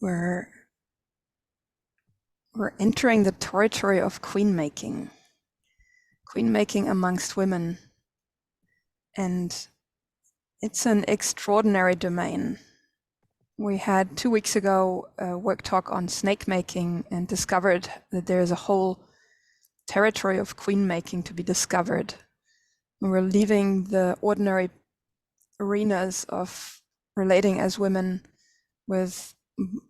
We're entering the territory of queen-making amongst women. And it's an extraordinary domain. We had 2 weeks ago a work talk on snake making and discovered that there's a whole territory of queen making to be discovered. We're leaving the ordinary arenas of relating as women with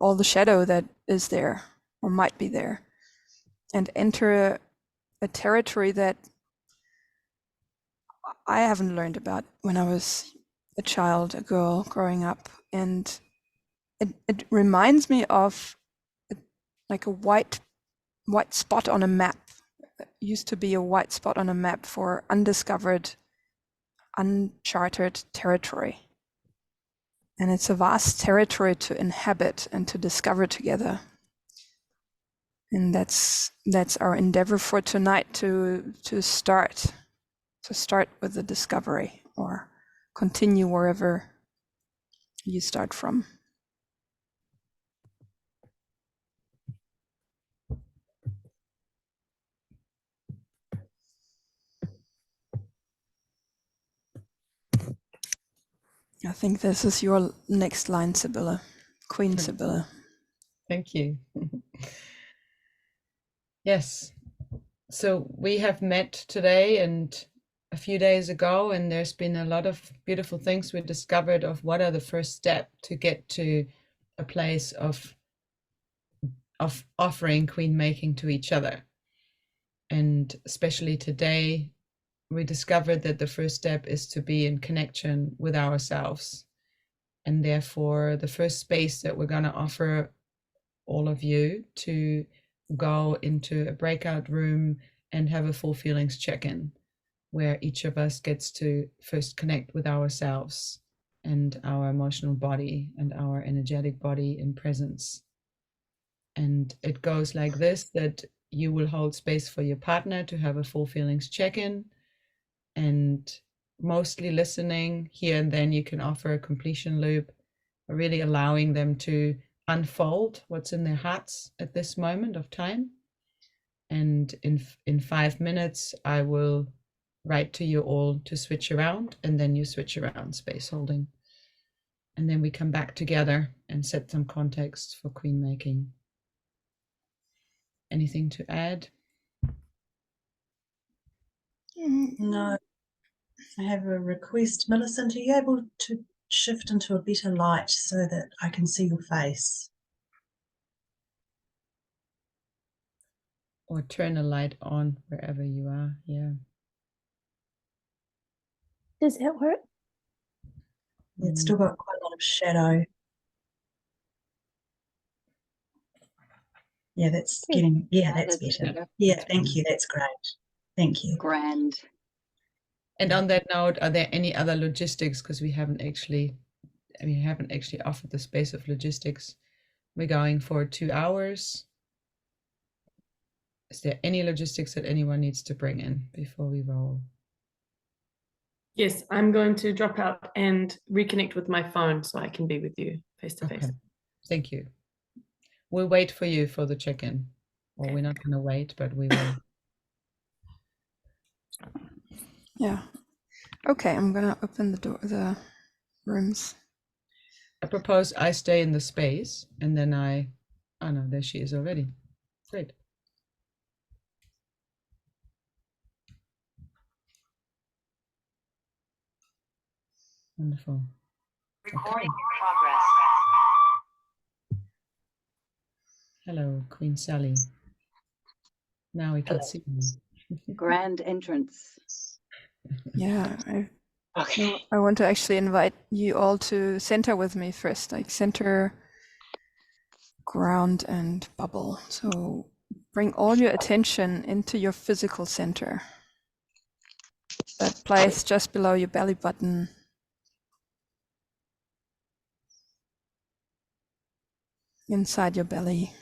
all the shadow that is there or might be there, and enter a territory that I haven't learned about when I was a child, a girl growing up. And it reminds me of like a white spot on a map. It used to be a white spot on a map for undiscovered, uncharted territory. And it's a vast territory to inhabit and to discover together. And that's our endeavor for tonight, to start with the discovery, or continue wherever you start from. I think this is your next line, Sibylla. Queen Sibylla. Thank you. Yes. So we have met today and a few days ago, and there's been a lot of beautiful things we discovered of what are the first step to get to a place of offering queen making to each other. And especially today, we discovered that the first step is to be in connection with ourselves. And therefore, the first space that we're going to offer all of you to go into a breakout room and have a full feelings check-in, where each of us gets to first connect with ourselves and our emotional body and our energetic body in presence. And it goes like this, that you will hold space for your partner to have a full feelings check-in, and mostly listening. Here and then you can offer a completion loop, really allowing them to unfold what's in their hearts at this moment of time. And in 5 minutes, I will write to you all to switch around, and then you switch around, space holding. And then we come back together and set some context for queen making. Anything to add? No. I have a request. Millicent, are you able to shift into a better light so that I can see your face? Or turn a light on wherever you are. Yeah. Does that work? It's still got quite a lot of shadow. Yeah, that's getting, yeah, that's better. Yeah, thank you. That's great. Thank you. Grand. And on that note, are there any other logistics? Because we haven't actually offered the space of logistics. We're going for 2 hours. Is there any logistics that anyone needs to bring in before we roll? Yes, I'm going to drop out and reconnect with my phone so I can be with you face to face. Okay. Thank you. We'll wait for you for the check-in. Or we're not going to wait, but we will. Yeah. Okay, I'm going to open the rooms. I propose I stay in the space, and then oh no, there she is already. Great. Wonderful. Recording in progress. Hello, Queen Sally. Now we can see you. Grand entrance. Yeah, Okay. I want to actually invite you all to center with me first, like center, ground, and bubble. So bring all your attention into your physical center. That place just below your belly button. Inside your belly.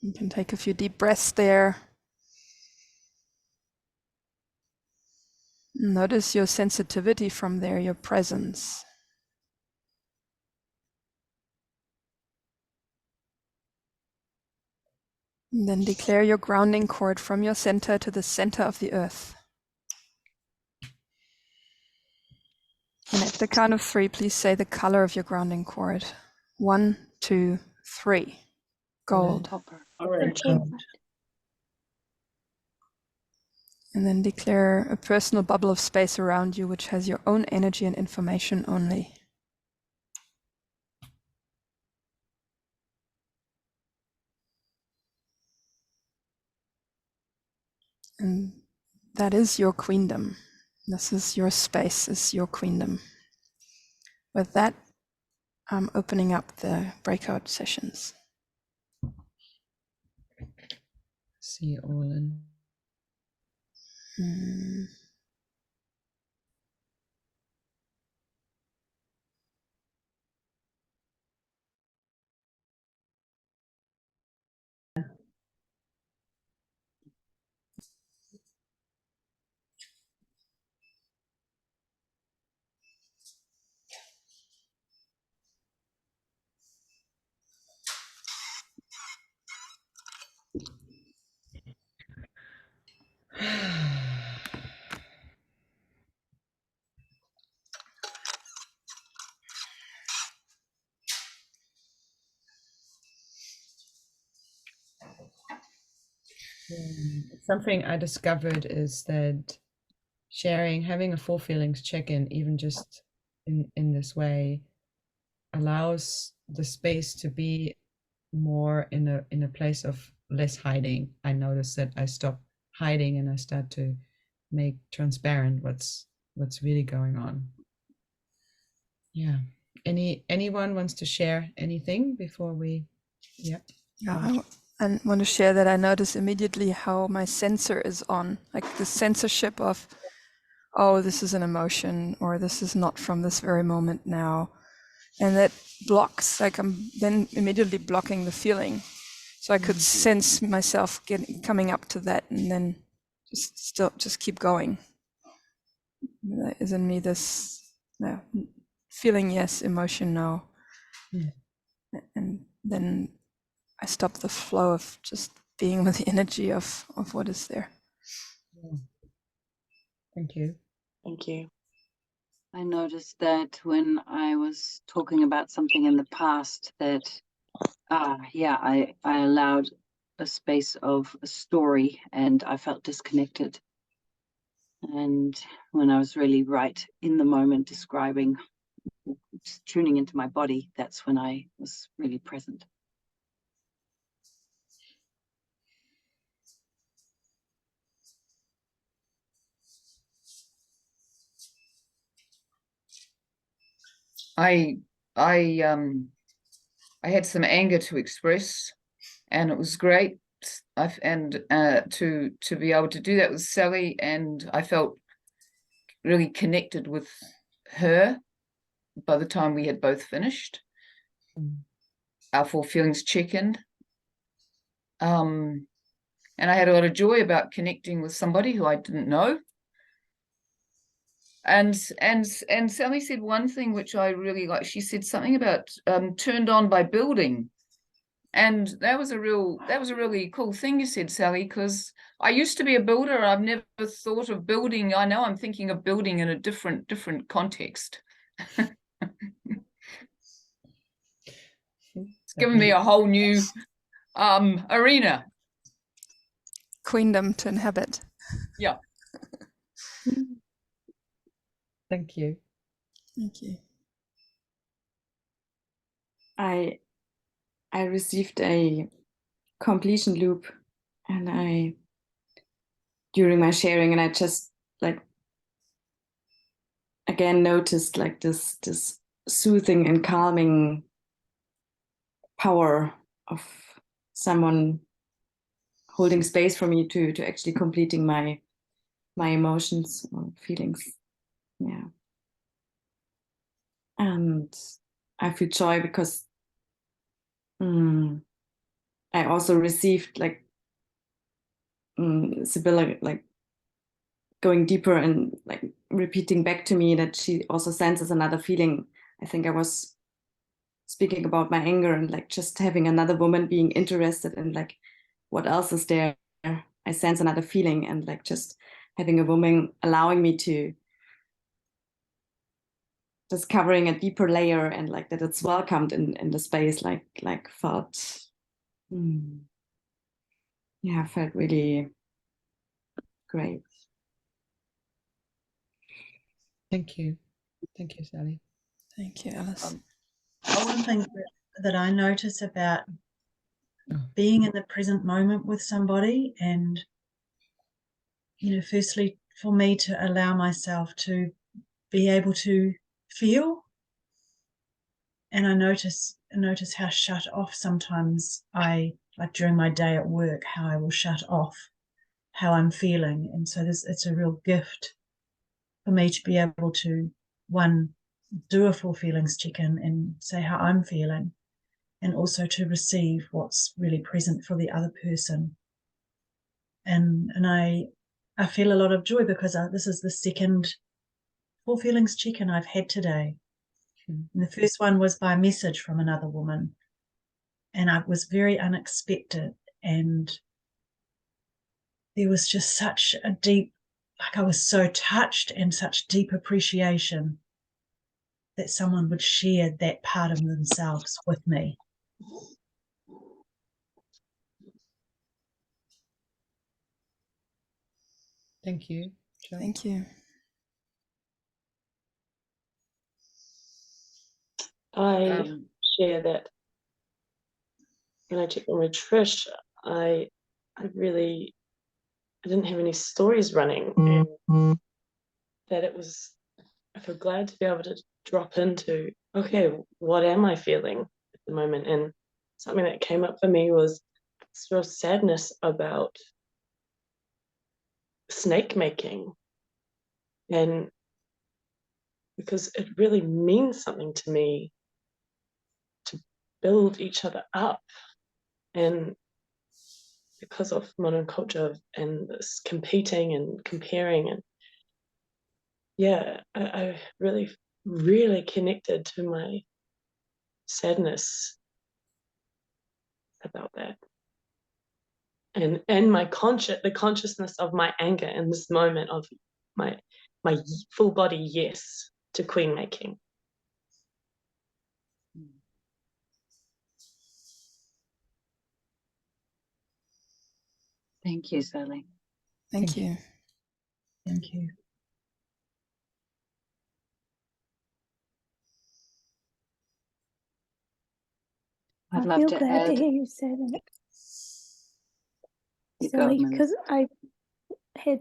You can take a few deep breaths there. Notice your sensitivity from there, your presence. And then declare your grounding cord from your center to the center of the earth. And at the count of 3, please say the color of your grounding cord. 1, 2, 3. Gold. Copper. Orange. And then declare a personal bubble of space around you which has your own energy and information only. And that is your queendom. This is your space, is your queendom. With that, I'm opening up the breakout sessions. See you all in. Something I discovered is that having a full feelings check-in, even just in this way, allows the space to be more in a place of less hiding. I notice that I stop hiding and I start to make transparent what's really going on. Yeah. Anyone wants to share anything before we? Yeah. I want to share that I notice immediately how my sensor is on, like the censorship of, oh, this is an emotion, or this is not from this very moment now. And that blocks, like I'm then immediately blocking the feeling. So I could sense myself coming up to that and then just keep going. That is in me this feeling yes, emotion no. And then I stop the flow of just being with the energy of what is there. Thank you. Thank you. I noticed that when I was talking about something in the past that, I allowed a space of a story and I felt disconnected. And when I was really right in the moment describing, just tuning into my body, that's when I was really present. I had some anger to express, and it was great. To be able to do that with Sally, and I felt really connected with her by the time we had both finished our full feelings check-in. And I had a lot of joy about connecting with somebody who I didn't know. And Sally said one thing which I really liked. She said something about turned on by building. And that was a really cool thing you said, Sally, because I used to be a builder. I've never thought of building. I know I'm thinking of building in a different context. It's given me a whole new arena. Queendom to inhabit. Yeah. Thank you. Thank you. I received a completion loop, and during my sharing, and I just again noticed this soothing and calming power of someone holding space for me to actually completing my emotions or feelings. Yeah. And I feel joy because I also received Sibylla going deeper and repeating back to me that she also senses another feeling. I think I was speaking about my anger and just having another woman being interested in what else is there? I sense another feeling, and like just having a woman allowing me to discovering a deeper layer, and like that it's welcomed in the space, like felt, yeah, felt really great. Thank you. Thank you, Sally. Thank you, Alice. One thing that I notice about being in the present moment with somebody, and firstly for me to allow myself to be able to feel, and I notice how shut off sometimes I, like during my day at work, how I will shut off how I'm feeling. And so it's a real gift for me to be able to, one, do a full feelings check-in and say how I'm feeling, and also to receive what's really present for the other person. And I feel a lot of joy because this is the second full feelings check-in I've had today. And the first one was by message from another woman, and it was very unexpected, and there was just such a deep, like I was so touched, and such deep appreciation that someone would share that part of themselves with me. Thank you, Jo. Thank you. I share that when I checked in with Trish, I didn't have any stories running, and that I feel glad to be able to drop into, okay, what am I feeling at the moment? And something that came up for me was this real sadness about snake making, and because it really means something to me to build each other up, and because of modern culture and this competing and comparing, and yeah, I really connected to my sadness about that, and the consciousness of my anger in this moment of my full body yes to queen making. Thank you, Sally. Thank you. Thank you. I'd I love feel to glad to add. hear you say that, You go, Sally, Melissa. because I had,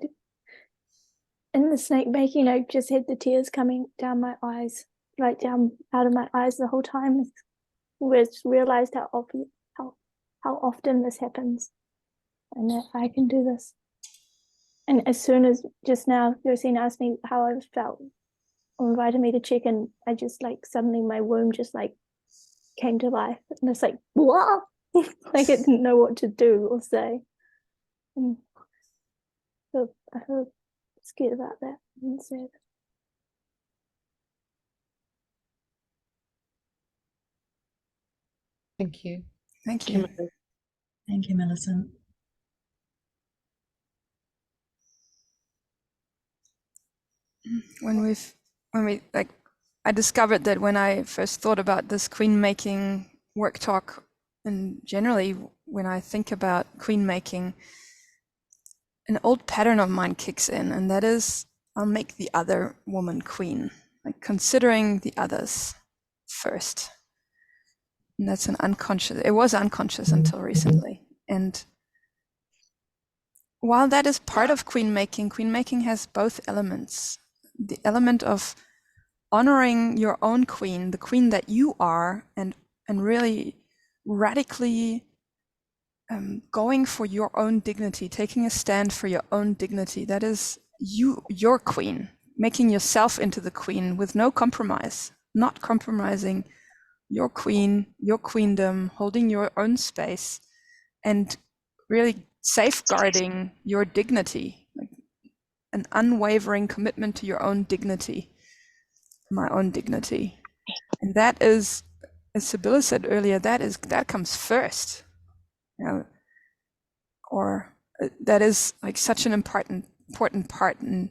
in the snake making, I just had the tears coming down my eyes, right down out of my eyes the whole time. Was realized how often this happens, and that I can do this. And as soon as just now, Josine asked me how I felt, or invited me to check in, I just like suddenly my womb just like came to life, and it's like, wow, like it didn't know what to do or say. And so I feel scared about that and sad. Thank you. Thank you. Thank you, Millicent. When we like, I discovered that when I first thought about this queen making work talk, and generally when I think about queen making, an old pattern of mine kicks in, and that is I'll make the other woman queen, like considering the others first. And that's it was unconscious until recently. And while that is part of queen making has both elements. The element of honoring your own queen, the queen that you are, and really radically going for your own dignity, taking a stand for your own dignity. That is your queen, making yourself into the queen with no compromise, not compromising your queen, your queendom, holding your own space, and really safeguarding your dignity, like an unwavering commitment to your own dignity, my own dignity. And that is, as Sibylla said earlier, that comes first. You know, or that is like such an important part. And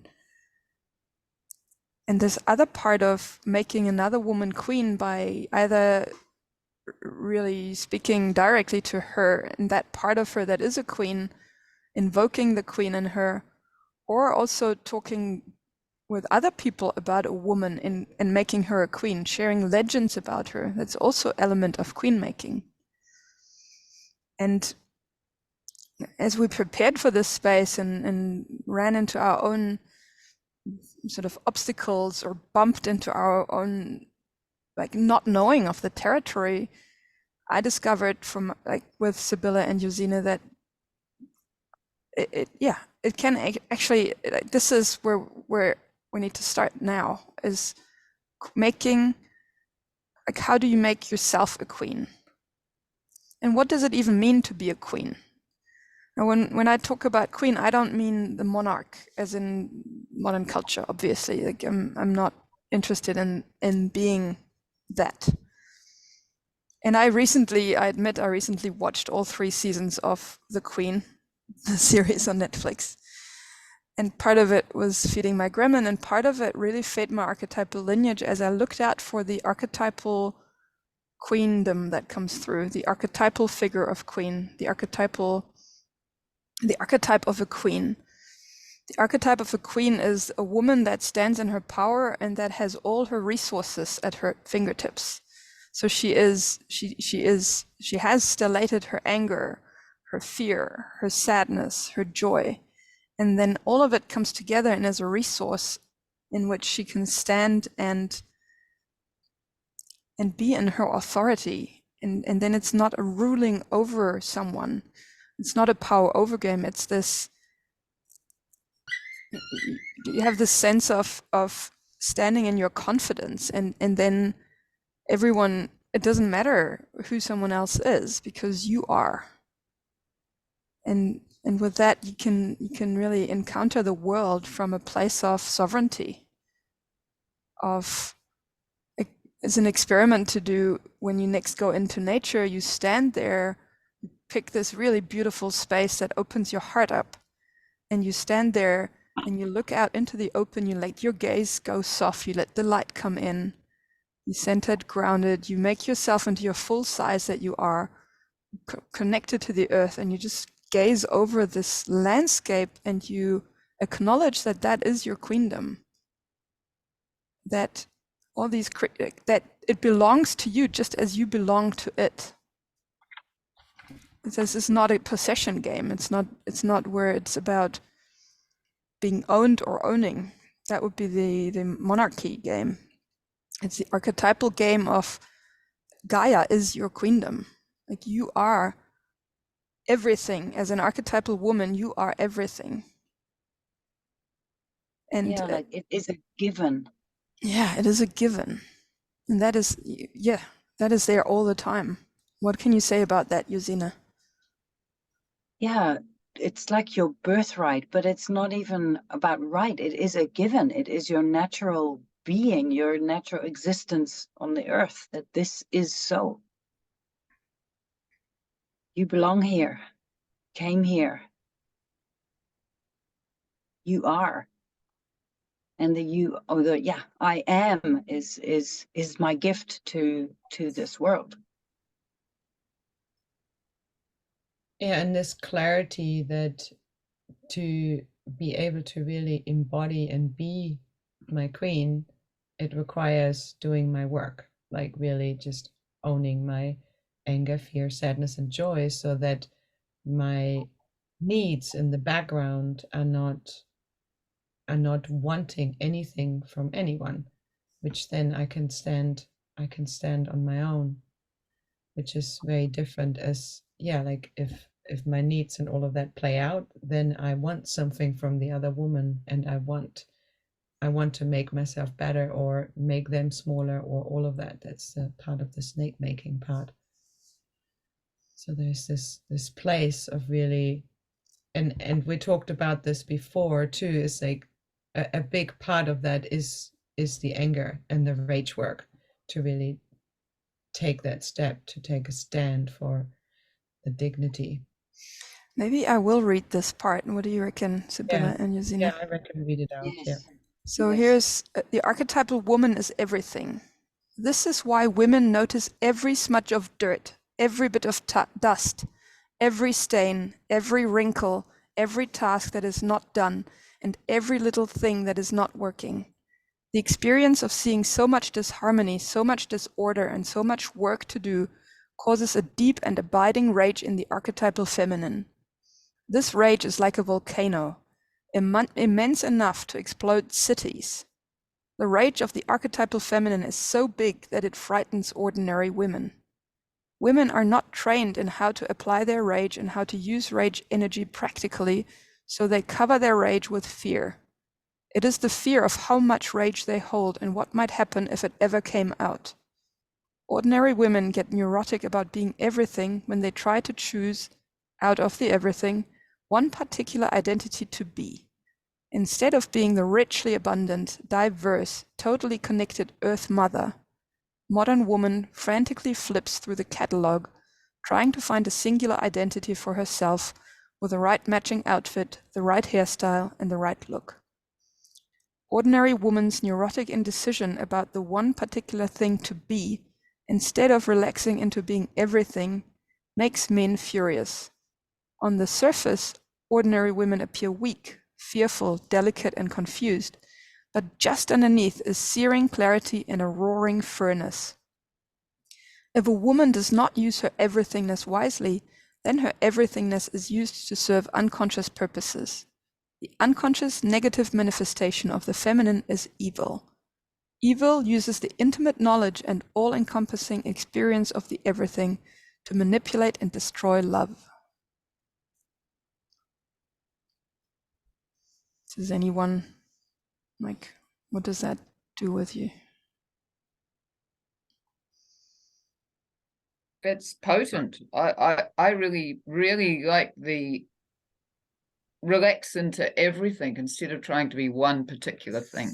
this other part of making another woman queen by either really speaking directly to her and that part of her that is a queen, invoking the queen in her, or also talking with other people about a woman and making her a queen, sharing legends about her. That's also element of queen making. And as we prepared for this space and ran into our own sort of obstacles or bumped into our own like not knowing of the territory, I discovered from like with Sibylla and Josine that it can actually, this is where we need to start now, is making, like, how do you make yourself a queen? And what does it even mean to be a queen? And when I talk about queen, I don't mean the monarch as in modern culture, obviously. Like I'm not interested in being that. And I admit I recently watched all 3 seasons of The Queen, the series on Netflix. And part of it was feeding my gremlin, and part of it really fed my archetypal lineage as I looked out for the archetypal queendom that comes through, the archetypal figure of queen, the archetype of a queen. The archetype of a queen is a woman that stands in her power and that has all her resources at her fingertips. So she has stellated her anger, her fear, her sadness, her joy. And then all of it comes together and is a resource in which she can stand and be in her authority. And then it's not a ruling over someone. It's not a power over game. It's this, you have this sense of standing in your confidence, and then everyone, it doesn't matter who someone else is because you are. And with that, you can really encounter the world from a place of sovereignty, it's an experiment to do when you next go into nature. You stand there, you pick this really beautiful space that opens your heart up, and you stand there and you look out into the open, you let your gaze go soft, you let the light come in, you centered, grounded, you make yourself into your full size that you are, connected to the earth, and you just gaze over this landscape and you acknowledge that that is your queendom, that all these, that it belongs to you just as you belong to it. This is not a possession game. It's not where it's about being owned or owning. That would be the monarchy game. It's the archetypal game of Gaia is your queendom. Like, you are everything. As an archetypal woman, you are everything. And yeah, like it is a given. Yeah, it is a given. And that is there all the time. What can you say about that, Josine? Yeah, it's like your birthright, but it's not even about right. It is a given. It is your natural being, your natural existence on the earth, that this is so. You belong here, came here. You are. And I am is my gift to this world. Yeah, and this clarity that to be able to really embody and be my queen, it requires doing my work, like really just owning my anger, fear, sadness, and joy, so that my needs in the background are not wanting anything from anyone, which then I can stand on my own, which is very different. As like if my needs and all of that play out, then I want something from the other woman, and I want to make myself better or make them smaller or all of that. That's part of the snake making part. So there's this place of really, and we talked about this before too, is like a big part of that is the anger and the rage work, to really take that step, to take a stand for the dignity. Maybe I will read this part. What do you reckon, Sibylla and Yuzina? Yeah, I reckon read it out. Yes. Yeah. So Yes. here's the archetypal woman is everything. This is why women notice every smudge of dirt, every bit of dust, every stain, every wrinkle, every task that is not done, and every little thing that is not working. The experience of seeing so much disharmony, so much disorder, and so much work to do causes a deep and abiding rage in the archetypal feminine. This rage is like a volcano, immense enough to explode cities. The rage of the archetypal feminine is so big that it frightens ordinary women. Women are not trained in how to apply their rage and how to use rage energy practically, so they cover their rage with fear. It is the fear of how much rage they hold and what might happen if it ever came out. Ordinary women get neurotic about being everything when they try to choose, out of the everything, one particular identity to be. Instead of being the richly abundant, diverse, totally connected Earth Mother, modern woman frantically flips through the catalog, trying to find a singular identity for herself with the right matching outfit, the right hairstyle, and the right look. Ordinary woman's neurotic indecision about the one particular thing to be, instead of relaxing into being everything, makes men furious. On the surface, ordinary women appear weak, fearful, delicate, and confused, but just underneath is searing clarity and a roaring furnace. If a woman does not use her everythingness wisely, then her everythingness is used to serve unconscious purposes. The unconscious negative manifestation of the feminine is evil. Evil uses the intimate knowledge and all-encompassing experience of the everything to manipulate and destroy love. Does anyone, what does that do with you? It's potent. I really, really like the relax into everything instead of trying to be one particular thing.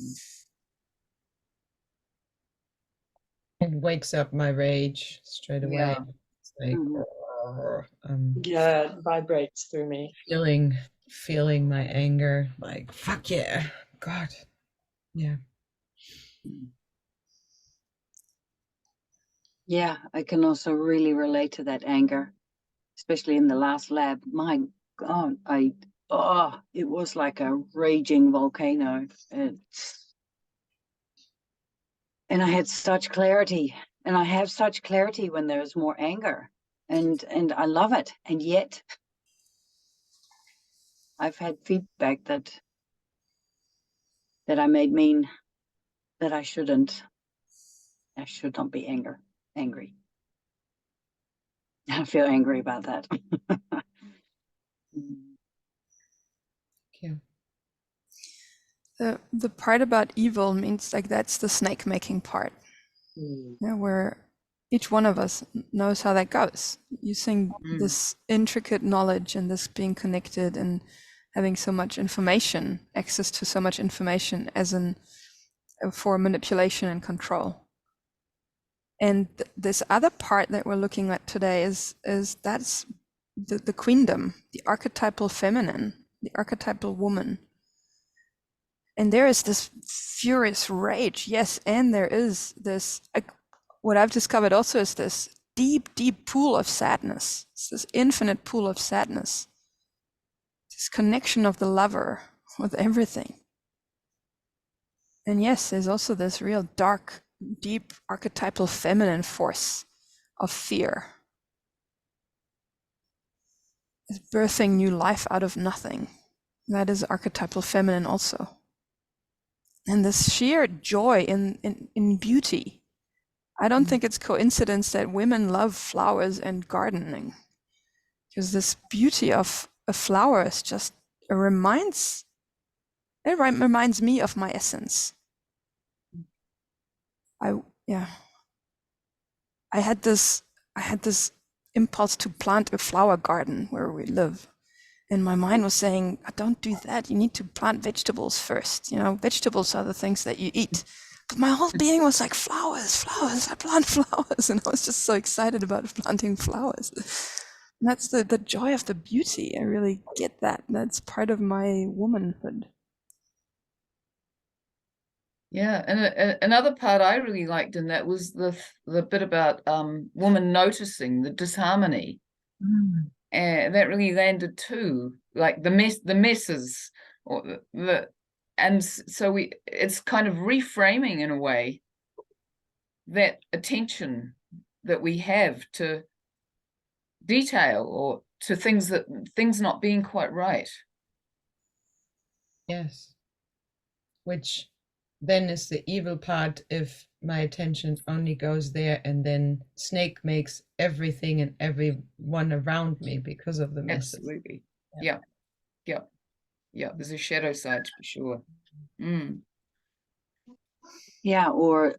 It wakes up my rage straight away. Yeah. It's like Yeah, it vibrates through me. feeling my anger, like fuck yeah, God, yeah. Yeah, I can also really relate to that anger, especially in the last lab. My God, it was like a raging volcano. And I had such clarity, and I have such clarity when there's more anger, and I love it. And yet I've had feedback that I made mean, that I should not be angry. I feel angry about that. Yeah. The part about evil means that's the snake making part. Yeah, where each one of us knows how that goes, using this intricate knowledge and this being connected and having so much information, access to so much information for manipulation and control. And this other part that we're looking at today is that's the queendom, the archetypal feminine, the archetypal woman. And there is this furious rage, yes, and there is this, what I've discovered also is this deep, deep pool of sadness. It's this infinite pool of sadness. This connection of the lover with everything. And yes, there's also this real dark, deep archetypal feminine force of fear. It's birthing new life out of nothing. That is archetypal feminine also. And this sheer joy in beauty. I don't think it's coincidence that women love flowers and gardening, because this beauty of a flower is just reminds me of my essence. I had this impulse to plant a flower garden where we live. And my mind was saying, don't do that. You need to plant vegetables first. Vegetables are the things that you eat. But my whole being was like, flowers. I plant flowers. And I was just so excited about planting flowers. And that's the joy of the beauty. I really get that. That's part of my womanhood. Yeah, and another part I really liked in that was the bit about woman noticing the disharmony, and that really landed too. Like the messes, or so it's kind of reframing in a way that attention that we have to detail or to things not being quite right. Yes. Which then is the evil part if my attention only goes there, and then snake makes everything and everyone around me because of the messes. Absolutely. Yeah. There's a shadow side for sure. Yeah, or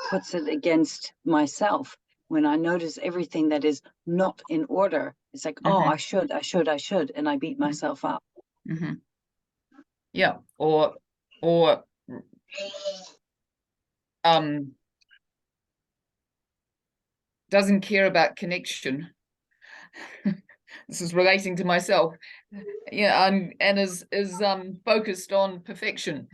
puts it against myself. When I notice everything that is not in order, it's like, oh, I should, and I beat myself up. Yeah, or doesn't care about connection. This is relating to myself. Yeah, and is focused on perfection.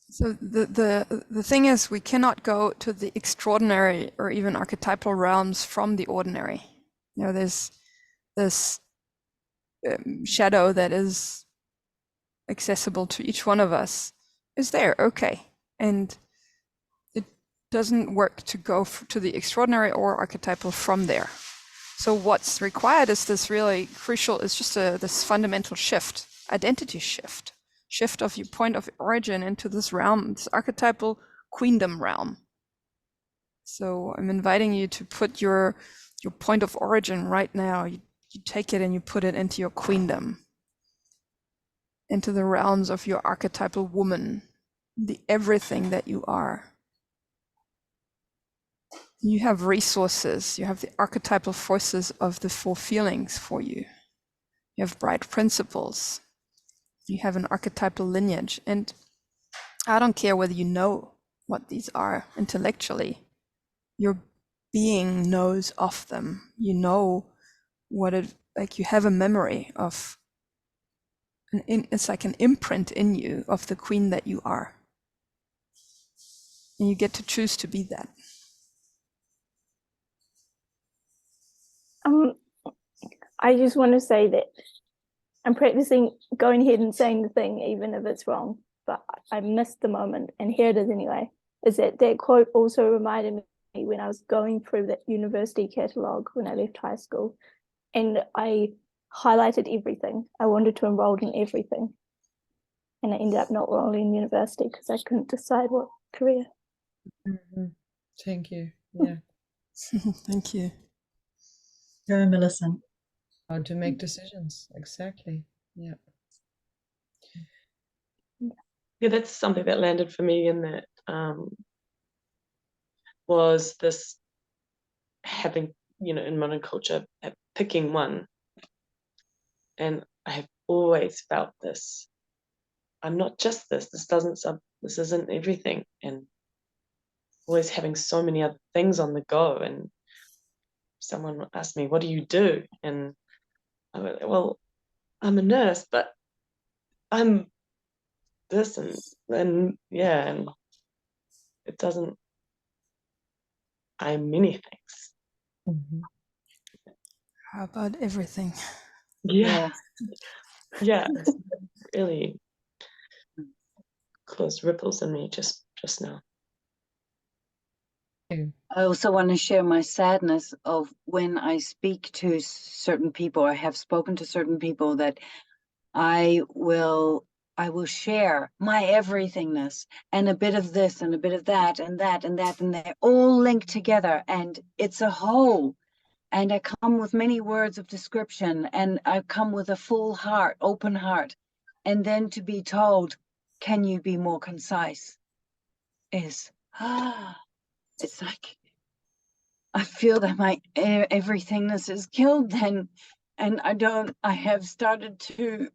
So the thing is, we cannot go to the extraordinary or even archetypal realms from the ordinary. You know, there's this shadow that is accessible to each one of us is there, okay, and it doesn't work to go to the extraordinary or archetypal from there. So what's required is this really crucial, is just this fundamental shift, identity shift of your point of origin into this realm, this archetypal queendom realm. So I'm inviting you to put your point of origin right now. You take it and you put it into your queendom, into the realms of your archetypal woman, the everything that you are. You have resources, you have the archetypal forces of the four feelings for you. You have bright principles. You have an archetypal lineage. And I don't care whether you know what these are intellectually. Your being knows of them. You know what it, like you have a memory of, it's like an imprint in you of the queen that you are. And you get to choose to be that. I just want to say that I'm practicing going ahead and saying the thing, even if it's wrong, but I missed the moment, and here it is anyway, is that quote also reminded me when I was going through that university catalogue when I left high school, and I highlighted everything. I wanted to enroll in everything, and I ended up not enrolling in university because I couldn't decide what career. Thank you. Yeah. Thank you. Go, Millicent. How to make decisions. Exactly. Yeah. Yeah, that's something that landed for me in that was this having, you know, in modern culture, picking one. And I have always felt this. I'm not just this. This isn't everything. And always having so many other things on the go. And someone asked me, what do you do? And I went, well, I'm a nurse, but I'm this and yeah, and it doesn't, I'm many things. How about everything? Yeah. It's really caused ripples in me just now. I also want to share my sadness of when I speak to certain people, or have spoken to certain people, that I will share my everythingness and a bit of this and a bit of that and that and that, and they're all linked together and it's a whole. And I come with many words of description, and I come with a full heart, open heart. And then to be told, can you be more concise? Is, it's like, I feel that my everythingness is killed then. And I've started to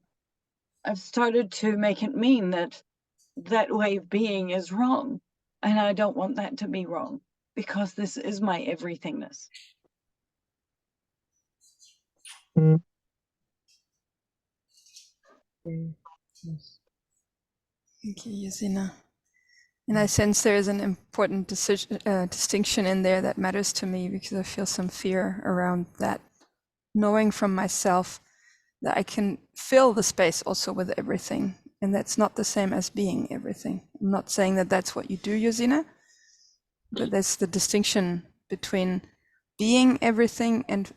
make it mean that that way of being is wrong. And I don't want that to be wrong, because this is my everythingness. Yes. Thank you, Yuzina. And I sense there is an important distinction in there that matters to me, because I feel some fear around that. Knowing from myself that I can fill the space also with everything. And that's not the same as being everything. I'm not saying that that's what you do, Yuzina, but there's the distinction between being everything and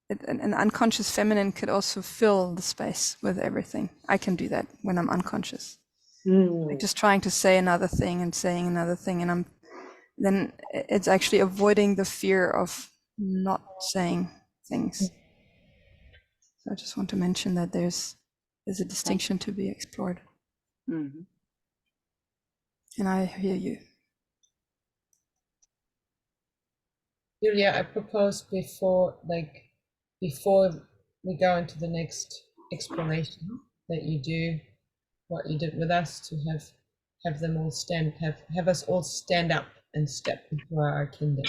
an unconscious feminine could also fill the space with everything. I can do that when I'm unconscious. Like just trying to say another thing and saying another thing, and then it's actually avoiding the fear of not saying things. So I just want to mention that there's a distinction to be explored. Mm-hmm. And I hear you. Julia, I propose before we go into the next exploration that you do what you did with us, to have them all have us all stand up and step into our kingdom.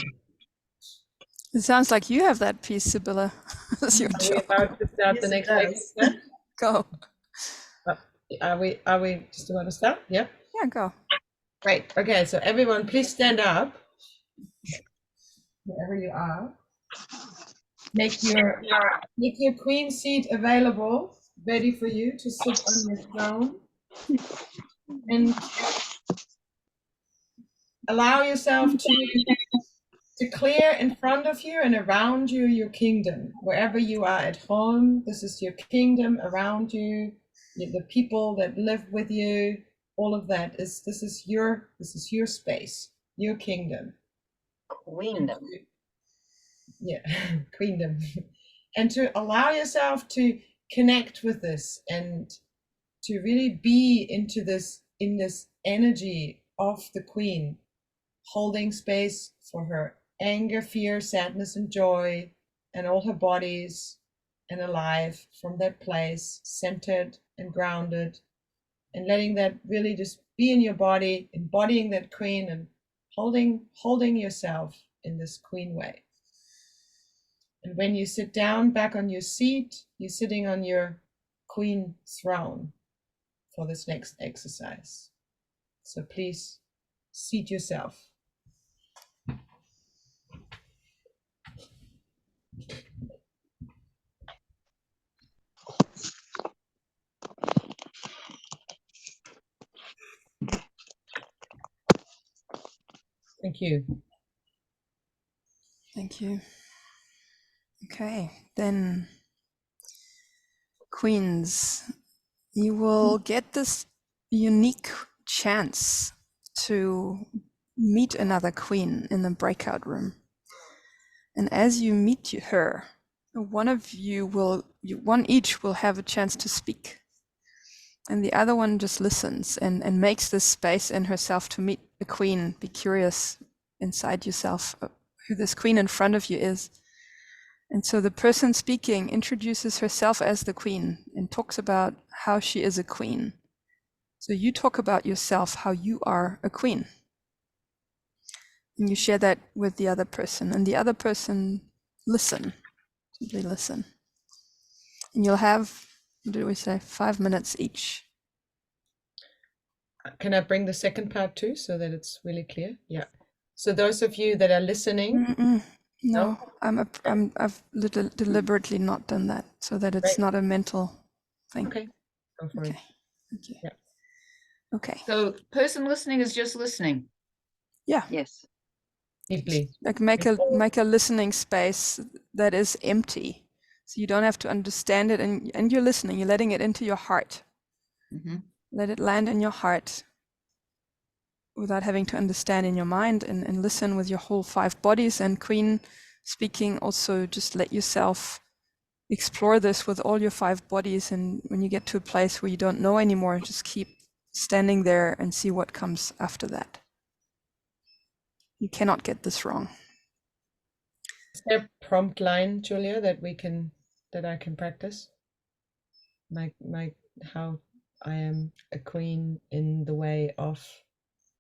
It sounds like you have that piece, Sibylla. That's your Are we job. about to start Yes, the it next does. exercise? Go. Are we just about to start? Yeah. Yeah, go. Great. Okay, so everyone please stand up wherever you are. Make your queen seat available, ready for you to sit on your throne, and allow yourself to clear in front of you and around you your kingdom. Wherever you are at home, this is your kingdom. Around you, the people that live with you, all of that this is your space, your kingdom. Queendom. Yeah, queendom. And to allow yourself to connect with this and to really be in this energy of the queen, holding space for her anger, fear, sadness, and joy, and all her bodies, and alive from that place, centered and grounded, and letting that really just be in your body, embodying that queen, and holding yourself in this queen way. And when you sit down back on your seat, you're sitting on your queen throne for this next exercise. So please seat yourself. Thank you. Thank you. Okay, then queens, you will get this unique chance to meet another queen in the breakout room. And as you meet her, one each will have a chance to speak. And the other one just listens and makes this space in herself to meet the queen. Be curious inside yourself who this queen in front of you is. And so the person speaking introduces herself as the queen and talks about how she is a queen. So you talk about yourself, how you are a queen. And you share that with the other person, and the other person simply listen. And you'll have, what did we say, 5 minutes each. Can I bring the second part too, so that it's really clear? Yeah. So those of you that are listening, No, I've deliberately not done that so that it's not a mental thing. Okay, go for it. Thank you. Yeah. Okay. So person listening is just listening. Yeah. Yes. Deeply. Like make a listening space that is empty. So you don't have to understand it, and you're listening, you're letting it into your heart. Mm-hmm. Let it land in your heart without having to understand in your mind, and listen with your whole 5 bodies. And queen speaking, also just let yourself explore this with all your 5 bodies. And when you get to a place where you don't know anymore, just keep standing there and see what comes after that. You cannot get this wrong. Is there a prompt line, Julia, that I can practice? How I am a queen in the way of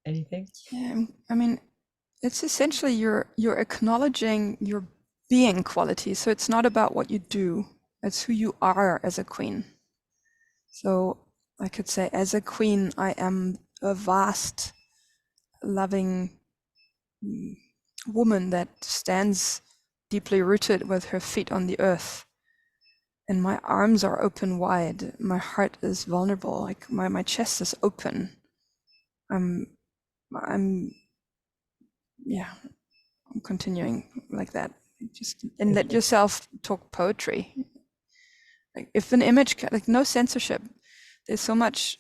anything? Yeah, I mean, it's essentially you're acknowledging your being quality. So it's not about what you do, it's who you are as a queen. So I could say, as a queen, I am a vast, loving woman that stands deeply rooted with her feet on the earth. And my arms are open wide. My heart is vulnerable. Like my chest is open. I'm yeah, I'm continuing like that. Just and let yourself talk poetry. Like if an image, like no censorship. There's so much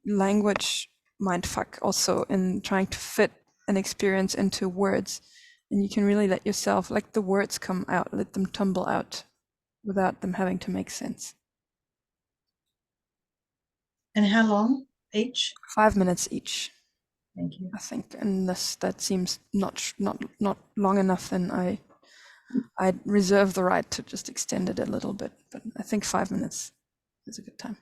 language mindfuck also in trying to fit an experience into words, and you can really let yourself, like the words come out, let them tumble out without them having to make sense. And how long each? 5 minutes each, Thank you. I think, unless that seems not long enough, then I'd reserve the right to just extend it a little bit. But I think 5 minutes is a good time.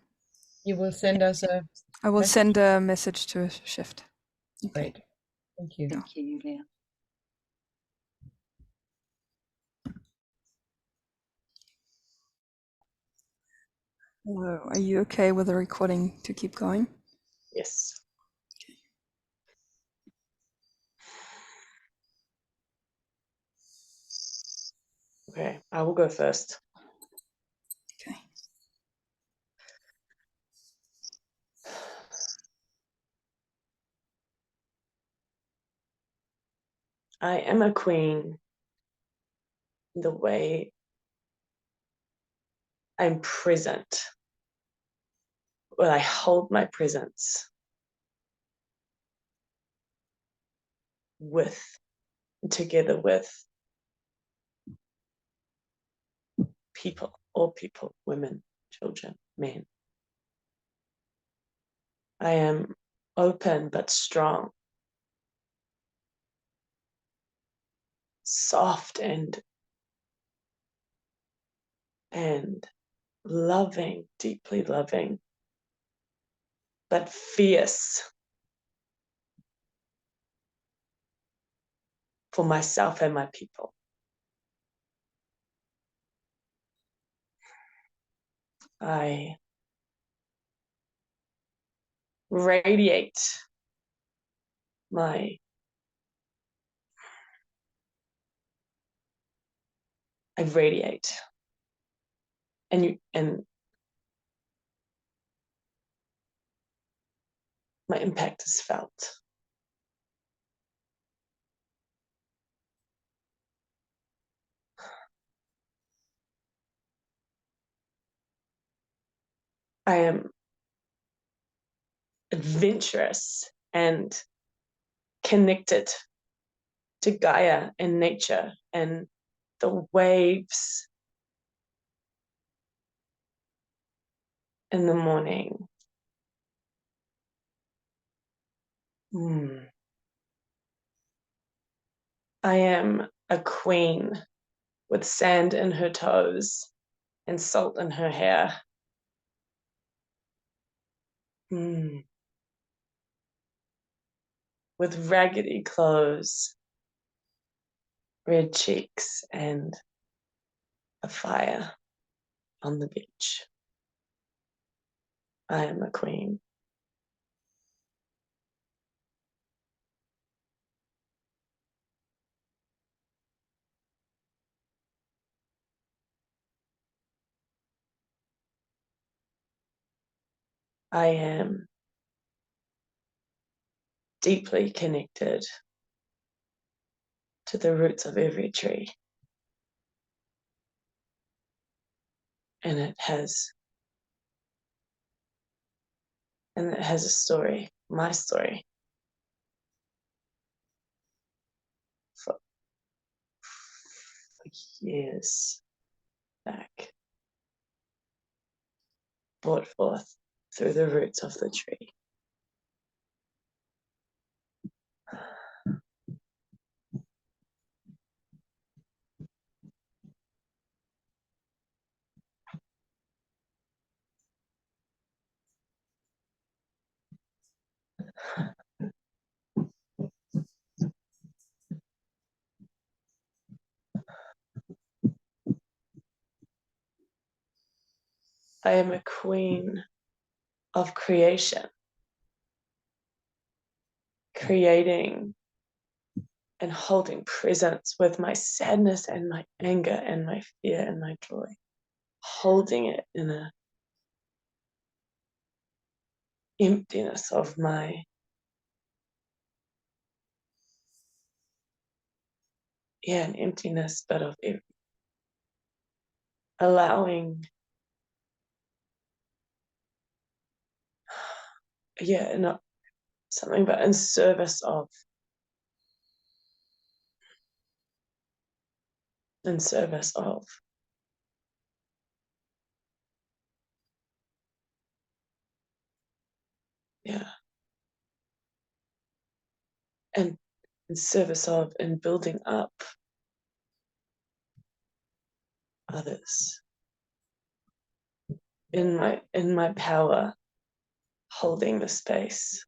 You will send us a I will message? send a message to Shift. Okay. Great. Thank you. Thank you, Julia. Hello. Are you okay with the recording to keep going? Yes. Okay, I will go first. Okay. I am a queen in the way I'm present. When I hold my presence together with people, all people, women, children, men. I am open but strong, soft and loving, deeply loving, but fierce for myself and my people. I radiate my and my impact is felt. I am adventurous and connected to Gaia and nature and the waves in the morning. I am a queen with sand in her toes and salt in her hair. With raggedy clothes, red cheeks, and a fire on the beach. I am a queen. I am deeply connected to the roots of every tree. And it has a story, my story. For years back, brought forth through the roots of the tree. I am a queen of creation, creating and holding presence with my sadness and my anger and my fear and my joy, holding it in a emptiness of my an emptiness, but of allowing not something, but in service of and in service of and building up others in my power, holding the space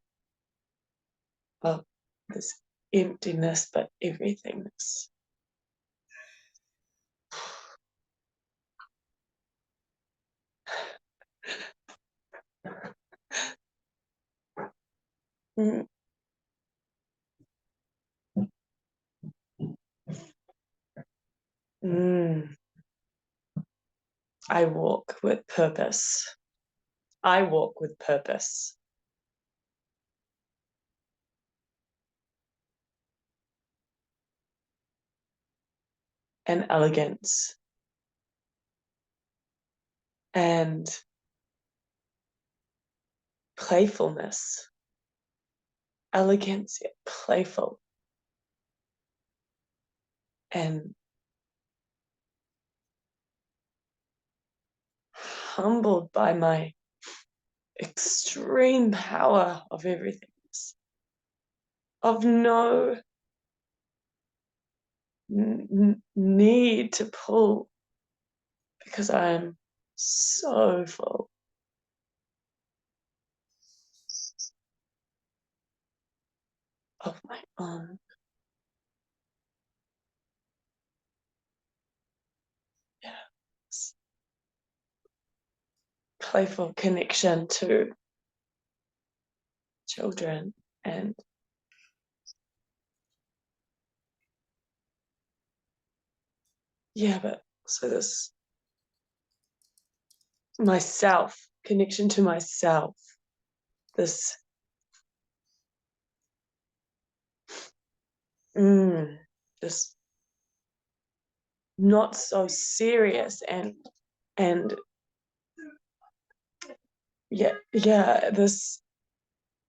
of this emptiness but everythingness. Mm. Mm. I walk with purpose. I walk with purpose. And elegance. And playfulness. Elegance yet playful. And humbled by my extreme power of everything, of no need to pull, because I am so full. Of my own. Yes. Playful connection to children and but so this myself, connection to myself, this this not so serious and this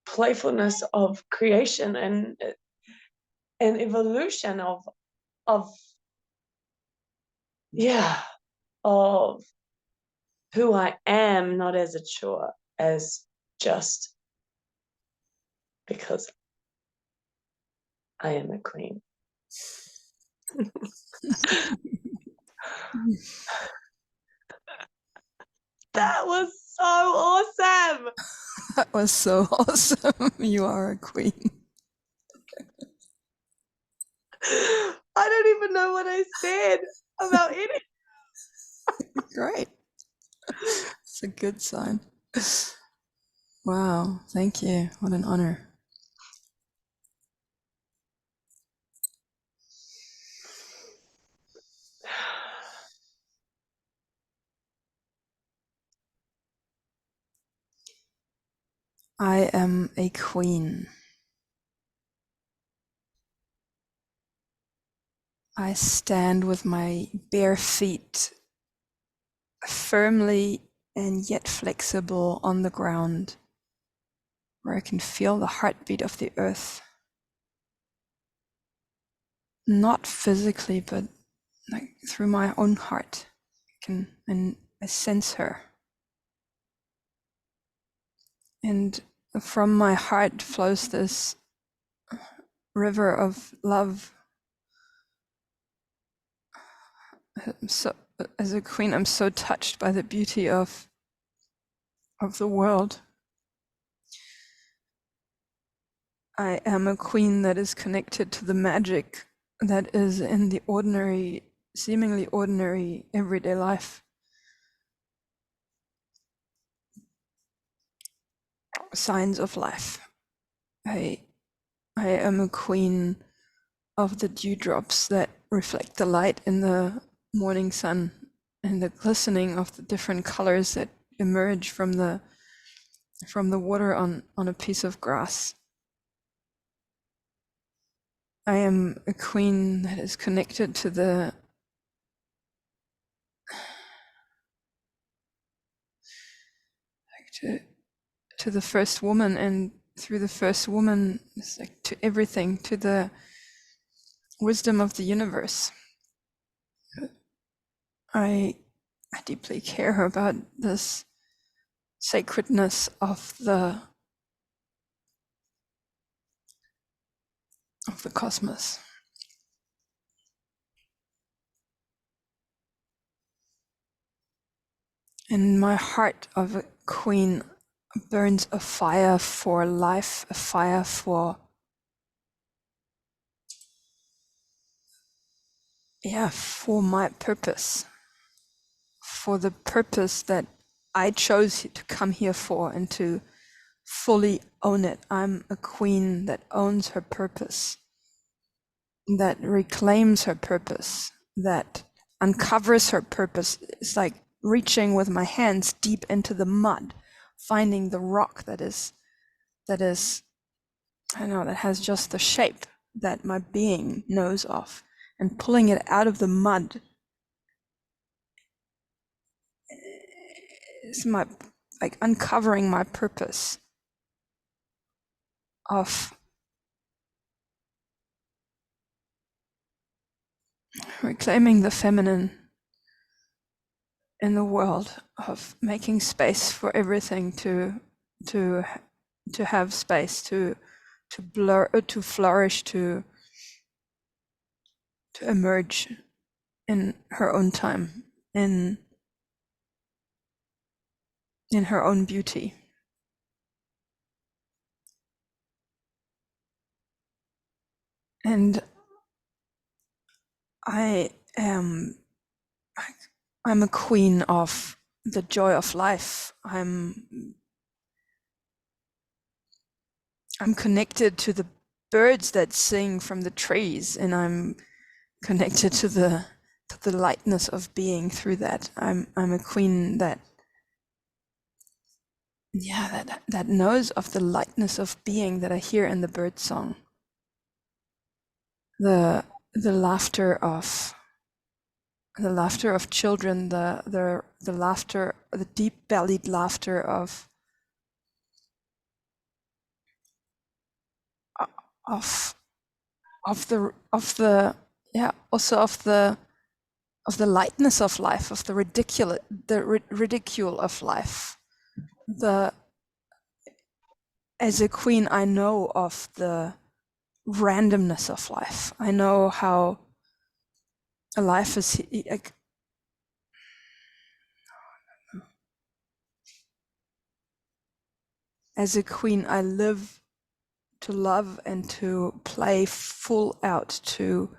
playfulness of creation and evolution of who I am, not as a chore, as just because I am a queen. That was so awesome. That was so awesome. You are a queen. I don't even know what I said about anything. Great. It's a good sign. Wow, thank you. What an honor. I am a queen. I stand with my bare feet firmly and yet flexible on the ground, where I can feel the heartbeat of the earth. Not physically, but like through my own heart. And I sense her. And from my heart flows this river of love. So, as a queen, I'm so touched by the beauty of the world. I am a queen that is connected to the magic that is in the ordinary, seemingly ordinary everyday life. signs of life. I am a queen of the dewdrops that reflect the light in the morning sun, and the glistening of the different colors that emerge from the water on a piece of grass. I am a queen that is connected to the to the first woman, and through the first woman, it's like to everything, to the wisdom of the universe. I deeply care about this sacredness of the cosmos. In my heart of a queen burns a fire for life, a fire for my purpose, for the purpose that I chose to come here for and to fully own it. I'm a queen that owns her purpose, that reclaims her purpose, that uncovers her purpose. It's like reaching with my hands deep into the mud, finding the rock that is, I know, that has just the shape that my being knows of, and pulling it out of the mud is my, like, uncovering my purpose of reclaiming the feminine in the world, of making space for everything to have space to blur, to flourish, to emerge in her own time, in her own beauty. And I'm a queen of the joy of life. I'm connected to the birds that sing from the trees, and I'm connected to the lightness of being through that. I'm a queen that knows of the lightness of being that I hear in the bird song. The laughter of children, the laughter, the deep-bellied laughter of the lightness of life, of the ridicule of life. As a queen, I know of the randomness of life. I know how a life is, like, as a queen, I live to love and to play full out, to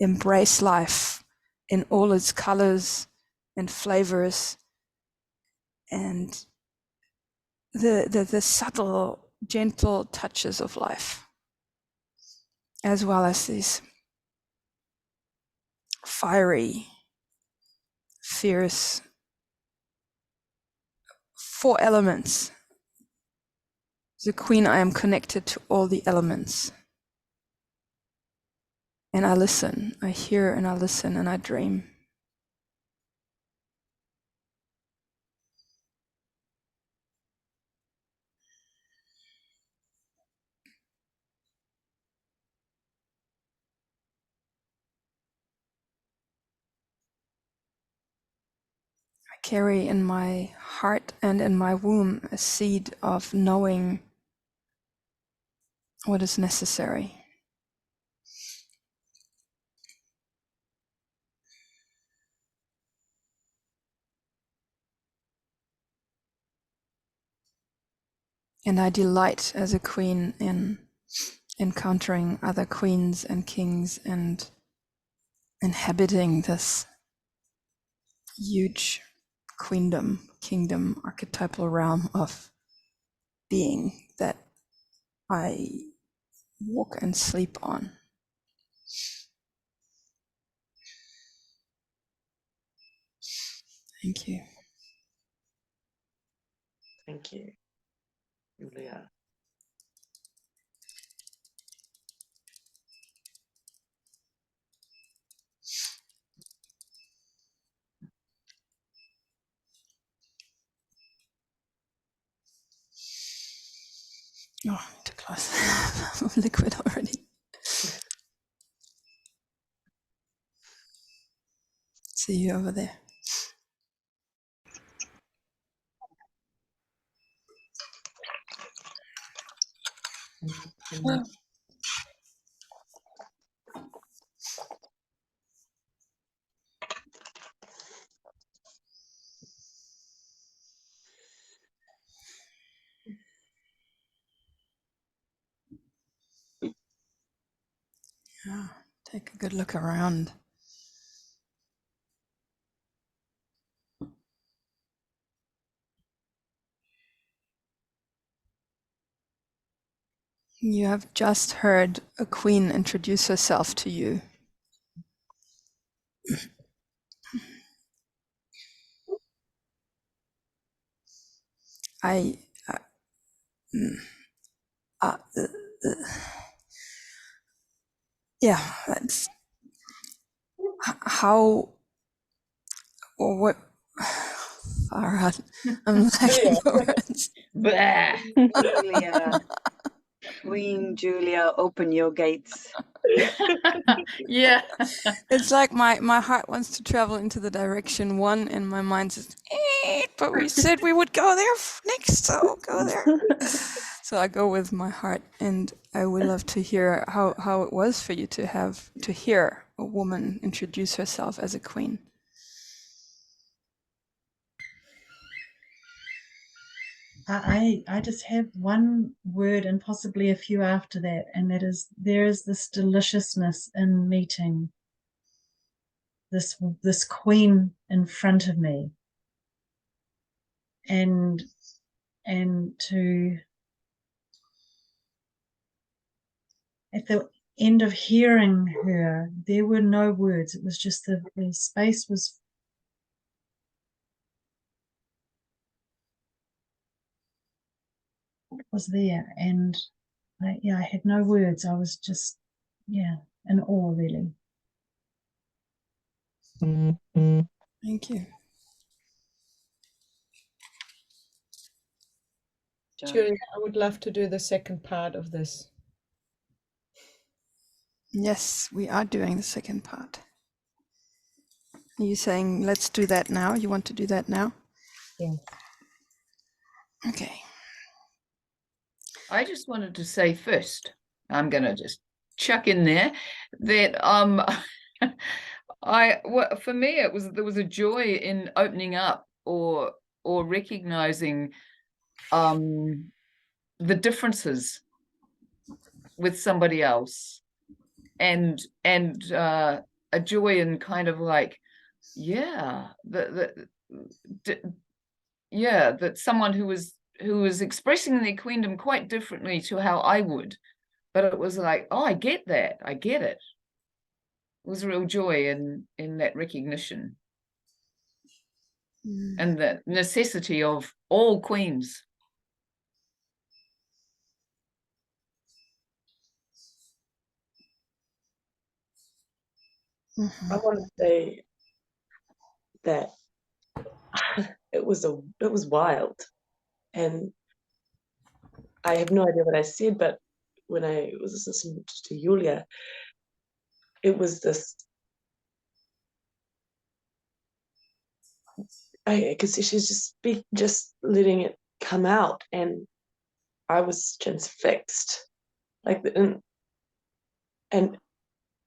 embrace life in all its colors and flavors, and the subtle, gentle touches of life, as well as these fiery, fierce, four elements. As a queen, I am connected to all the elements. And I listen, I hear and I listen and I dream. I carry in my heart and in my womb a seed of knowing what is necessary. And I delight as a queen in encountering other queens and kings and inhabiting this huge kingdom, archetypal realm of being that I walk and sleep on. Thank you. Thank you, Julia. Oh, too close. I'm liquid already. See you over there. Yeah, take a good look around. You have just heard a queen introduce herself to you. I yeah, that's how or what far out. I'm lacking for words. Blah. Julia, Queen Julia, open your gates. Yeah. It's like my heart wants to travel into the direction one, and my mind says, but we said we would go there next, so go there. So I go with my heart, and I would love to hear how it was for you to hear a woman introduce herself as a queen. I just have one word and possibly a few after that, and that is, there is this deliciousness in meeting this queen in front of me, and to, at the end of hearing her, there were no words. It was just the space was there, and I had no words. I was just, in awe, really. Thank you. Julia, I would love to do the second part of this. Yes, we are doing the second part. Are you saying let's do that now? You want to do that now? Yeah. Okay. I just wanted to say first, I'm gonna just chuck in there that for me there was a joy in opening up or recognizing the differences with somebody else, and a joy in kind of like, that someone who was expressing their queendom quite differently to how I would, but it was like, oh, I get that, I get it. It was a real joy in that recognition and the necessity of all queens. I want to say that it was wild, and I have no idea what I said, but when I was listening to Julia, it was this, because she's just letting it come out, and I was transfixed, like, and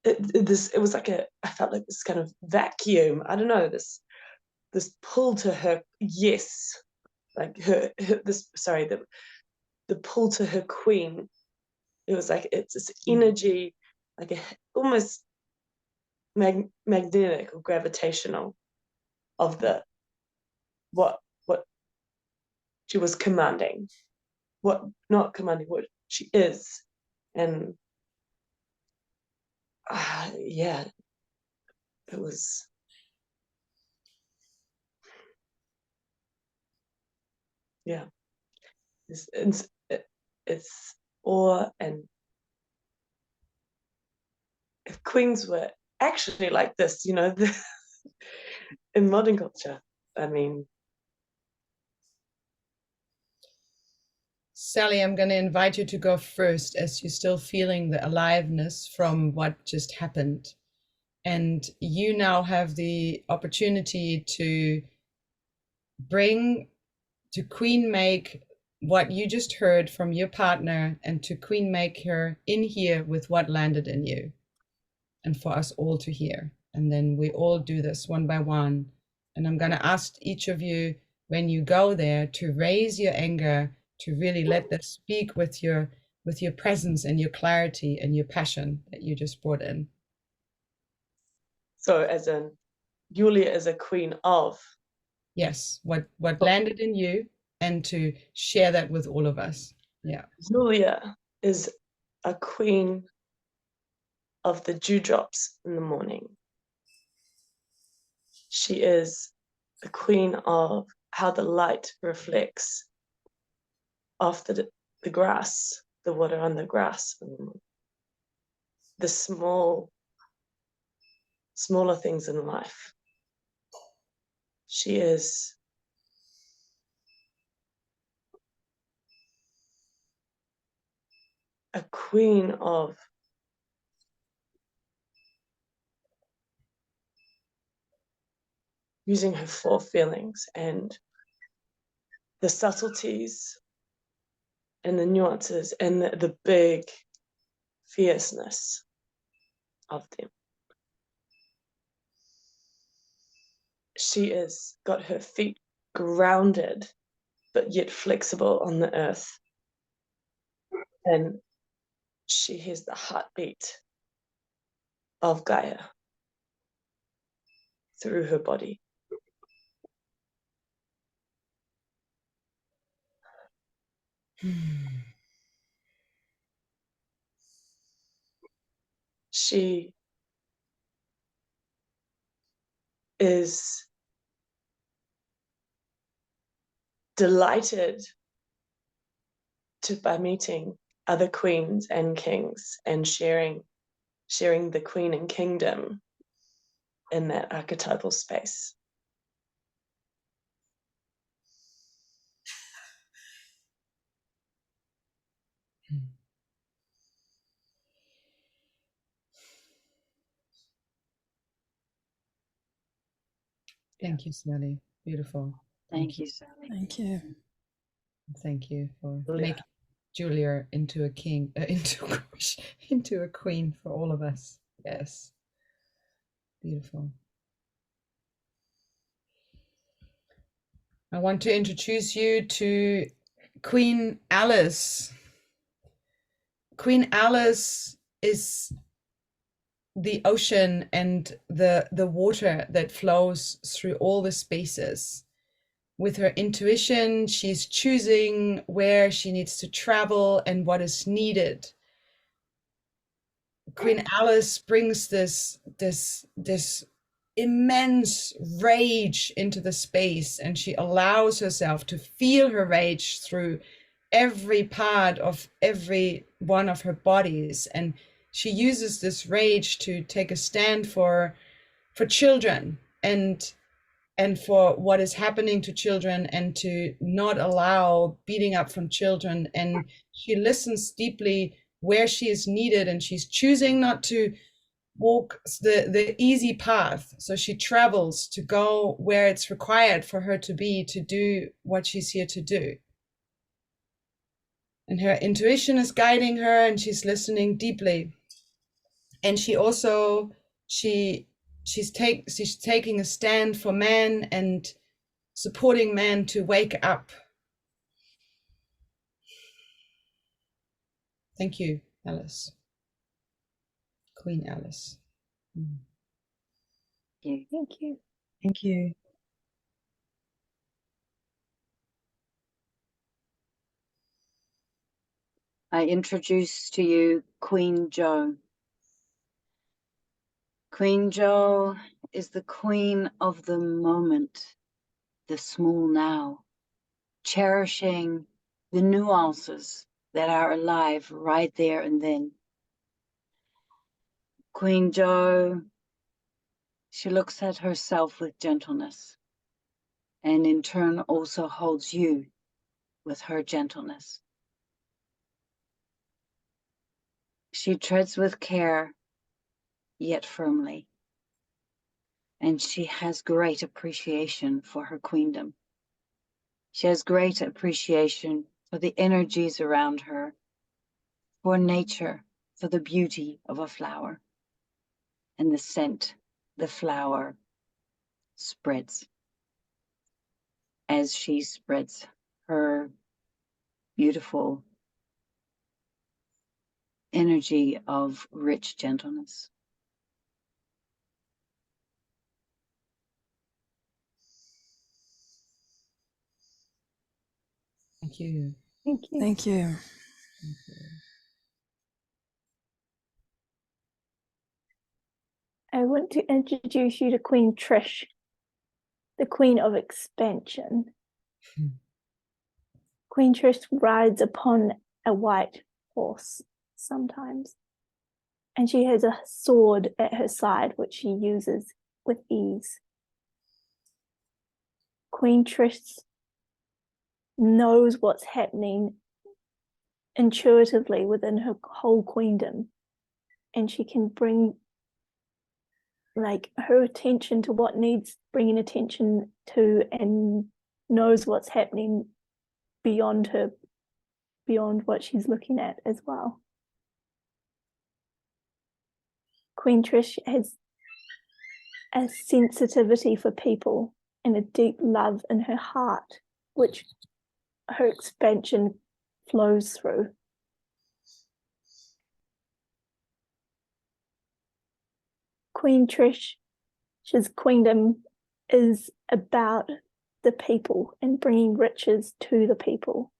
it was like I felt like this kind of vacuum. I don't know, this pull to her, yes, like the pull to her queen. It was like, it's this energy, like almost magnetic or gravitational of what she was commanding, not commanding, what she is. And yeah, it was, yeah, it's awe. And if queens were actually like this, you know, in modern culture, I mean. Sally, I'm going to invite you to go first, as you're still feeling the aliveness from what just happened. And you now have the opportunity to queen make what you just heard from your partner, and to queen make her in here with what landed in you, and for us all to hear. And then we all do this one by one. And I'm going to ask each of you, when you go there, to raise your anger, to really let this speak with your presence and your clarity and your passion that you just brought in. So as in, Julia is a queen of. Yes, what landed in you, and to share that with all of us. Yeah. Julia is a queen of the dewdrops in the morning. She is the queen of how the light reflects off the grass, the water on the grass, the smaller things in life. She is a queen of using her 4 feelings and the subtleties and the nuances and the big fierceness of them. She has got her feet grounded, but yet flexible on the earth. And she has the heartbeat of Gaia through her body. She is delighted by meeting other queens and kings and sharing the queen and kingdom in that archetypal space. Thank you, Sally. Beautiful. Thank you, Sally. Thank you. Thank you for Julia. making Julia into a king, into a queen for all of us. Yes. Beautiful. I want to introduce you to Queen Alice. Queen Alice is the ocean and the water that flows through all the spaces. With her intuition, she's choosing where she needs to travel and what is needed. Queen Alice brings this immense rage into the space, and she allows herself to feel her rage through every part of every one of her bodies. And she uses this rage to take a stand for children and for what is happening to children, and to not allow beating up from children. And she listens deeply where she is needed, and she's choosing not to walk the easy path. So she travels to go where it's required for her to be, to do what she's here to do. And her intuition is guiding her, and she's listening deeply. And she also, she's taking a stand for man and supporting man to wake up. Thank you, Alice. Queen Alice. Thank you. Thank you. I introduce to you Queen Jo. Queen Jo is the queen of the moment, the small now, cherishing the nuances that are alive right there and then. Queen Jo, she looks at herself with gentleness, and in turn also holds you with her gentleness. She treads with care, yet firmly, and she has great appreciation for her queendom. She has great appreciation for the energies around her, for nature, for the beauty of a flower, and the scent the flower spreads as she spreads her beautiful energy of rich gentleness. Thank you. Thank you. Thank you. Thank you. I want to introduce you to Queen Trish, the Queen of Expansion. Hmm. Queen Trish rides upon a white horse sometimes, and she has a sword at her side, which she uses with ease. Queen Trish knows what's happening intuitively within her whole queendom, and she can bring like her attention to what needs bringing attention to, and knows what's happening beyond her, beyond what she's looking at as well. Queen Trish has a sensitivity for people and a deep love in her heart, which her expansion flows through. Queen Trish's queendom is about the people and bringing riches to the people,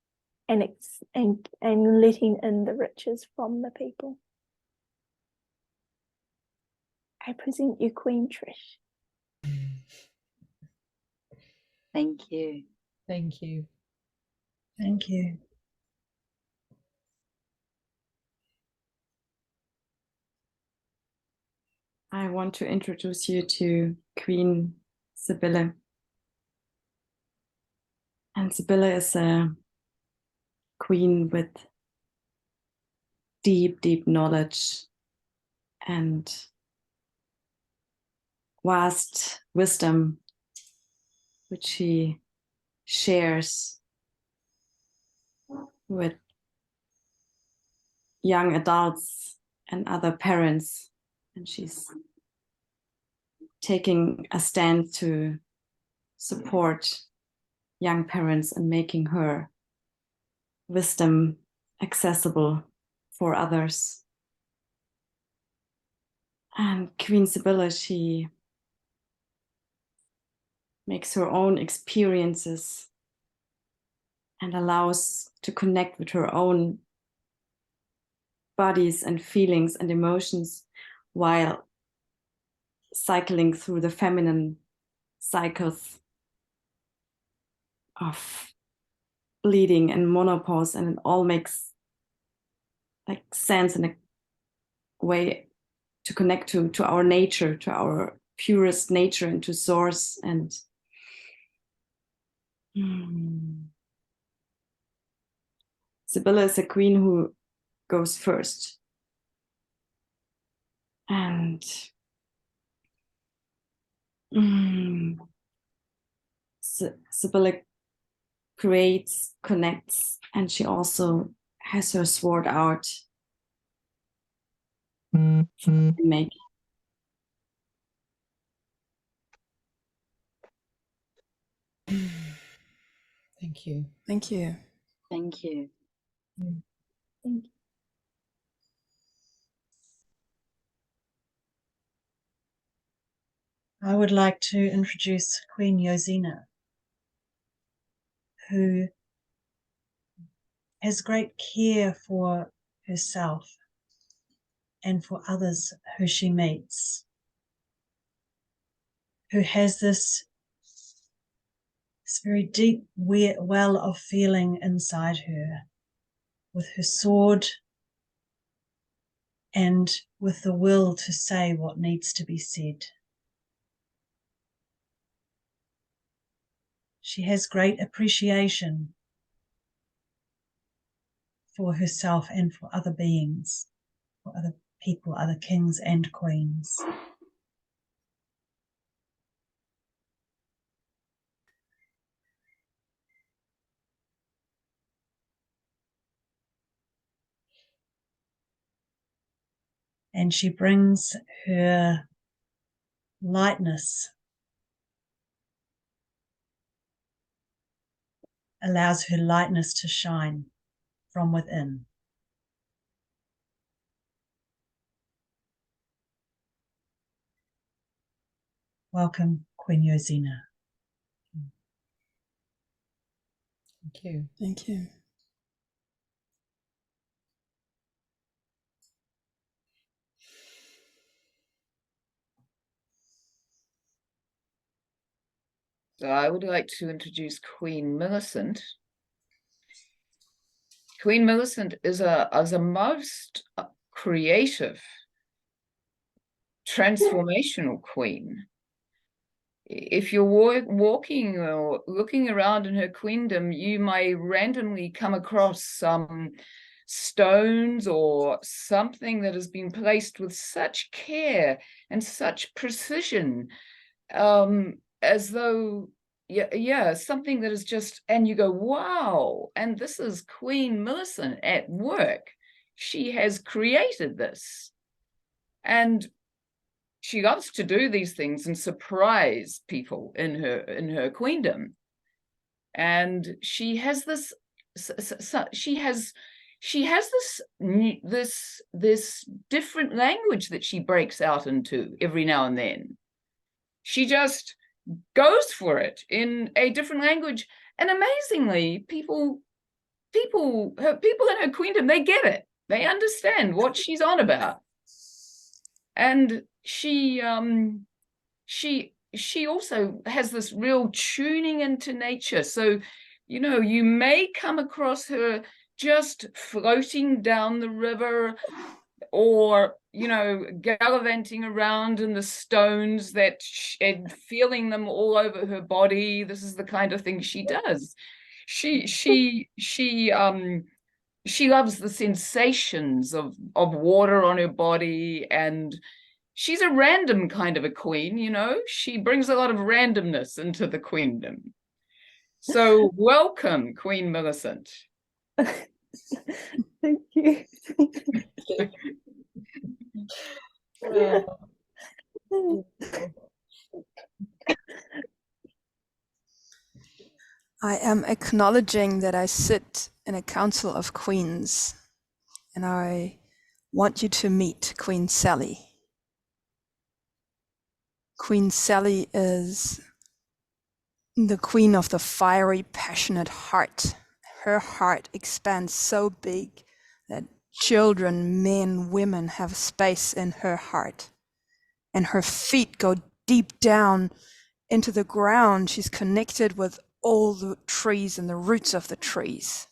and letting in the riches from the people. I present you Queen Trish. Thank you. Thank you. Thank you. I want to introduce you to Queen Sibylle. And Sibylle is a queen with deep, deep knowledge and vast wisdom, which she shares with young adults and other parents. And she's taking a stand to support young parents and making her wisdom accessible for others. And Queen Sibylle, she makes her own experiences and allows to connect with her own bodies and feelings and emotions while cycling through the feminine cycles of bleeding and menopause, and it all makes like sense in a way to connect to our nature, to our purest nature, and to source. And Sibylle is a queen who goes first, and Sibylle creates, connects, and she also has her sword out and make. Thank you. Thank you. Thank you. Thank you. I would like to introduce Queen Yosina, who has great care for herself and for others who she meets, who has this very deep well of feeling inside her, with her sword and with the will to say what needs to be said. She has great appreciation for herself and for other beings, for other people, other kings and queens. And she brings her lightness, allows her lightness to shine from within. Welcome, Queen Yosina. Thank you. Thank you. So I would like to introduce Queen Millicent. Queen Millicent is a most creative, transformational queen. If you're walking or looking around in her queendom, you may randomly come across some stones or something that has been placed with such care and such precision, as though, something that is just, and you go, wow, and this is Queen Millicent at work. She has created this. And she loves to do these things and surprise people in her queendom. And she has this, she has this different language that she breaks out into every now and then. She just goes for it in a different language, and amazingly, people in her queendom, they get it. They understand what she's on about. And she also has this real tuning into nature. So, you may come across her just floating down the river, or gallivanting around in the stones and feeling them all over her body. This is the kind of thing she does. She loves the sensations of water on her body, and she's a random kind of a queen. She brings a lot of randomness into the queendom. So welcome, Queen Millicent. Thank you. I am acknowledging that I sit in a council of queens, and I want you to meet Queen Sally. Queen Sally is the queen of the fiery, passionate heart. Her heart expands so big that children, men, women have space in her heart. And her feet go deep down into the ground. She's connected with all the trees and the roots of the trees.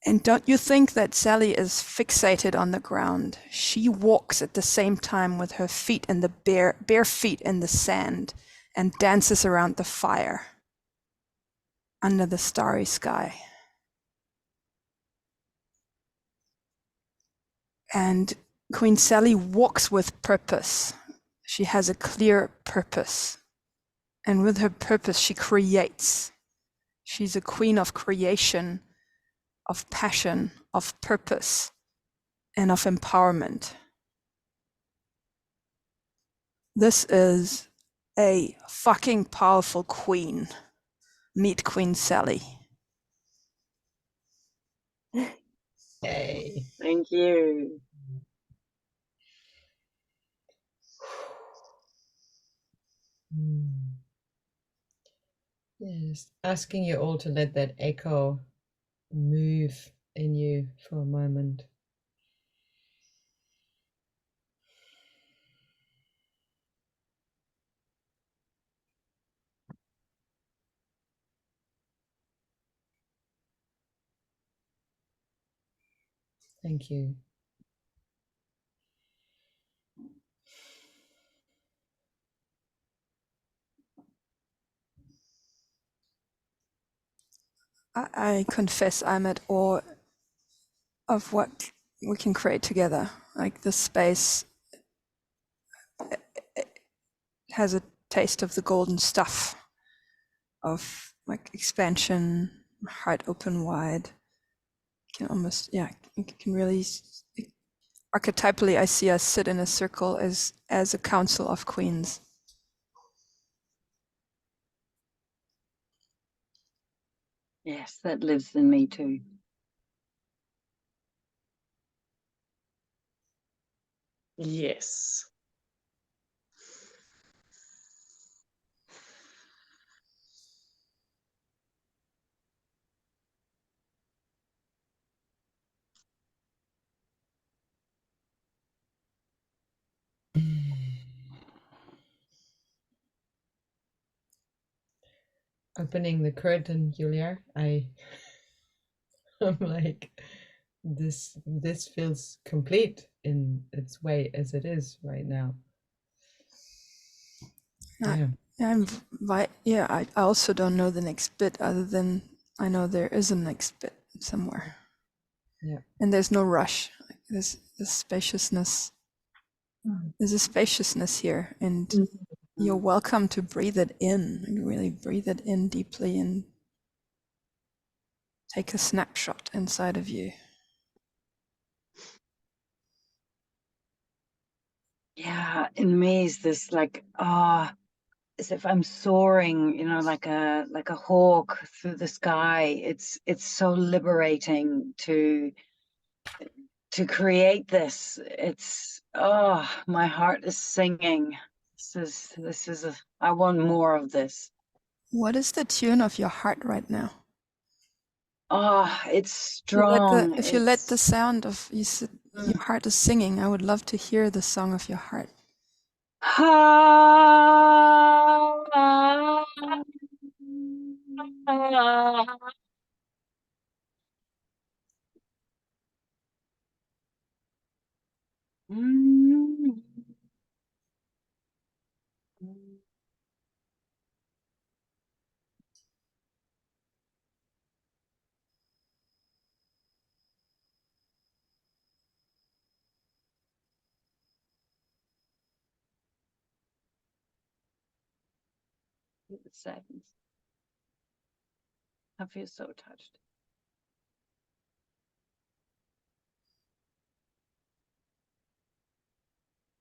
And don't you think that Sally is fixated on the ground? She walks at the same time with her feet in the bare feet in the sand, and dances around the fire under the starry sky. And Queen Sally walks with purpose. She has a clear purpose. And with her purpose, she creates. She's a queen of creation, of passion, of purpose, and of empowerment. This is a fucking powerful queen. Meet Queen Sally. Yay. Thank you. Yes, asking you all to let that echo move in you for a moment. Thank you. I confess I'm at awe of what we can create together. Like the space has a taste of the golden stuff of like expansion, heart open wide. You can almost, yeah, you can really, archetypally, I see us sit in a circle as a council of queens. Yes, that lives in me too. Yes. Opening the curtain, Julia, I'm like, this feels complete in its way as it is right now. Yeah. I also don't know the next bit other than I know there is a next bit somewhere. Yeah. And there's no rush. There's this spaciousness. There's a spaciousness here, and you're welcome to breathe it in. And really breathe it in deeply and take a snapshot inside of you. Yeah, in me is this like, as if I'm soaring, you know, like a hawk through the sky. It's so liberating to create this. It's my heart is singing. This is I want more of this. What is the tune of your heart right now? It's strong. If you let the sound of your heart is singing, I would love to hear the song of your heart. Seconds. I feel so touched.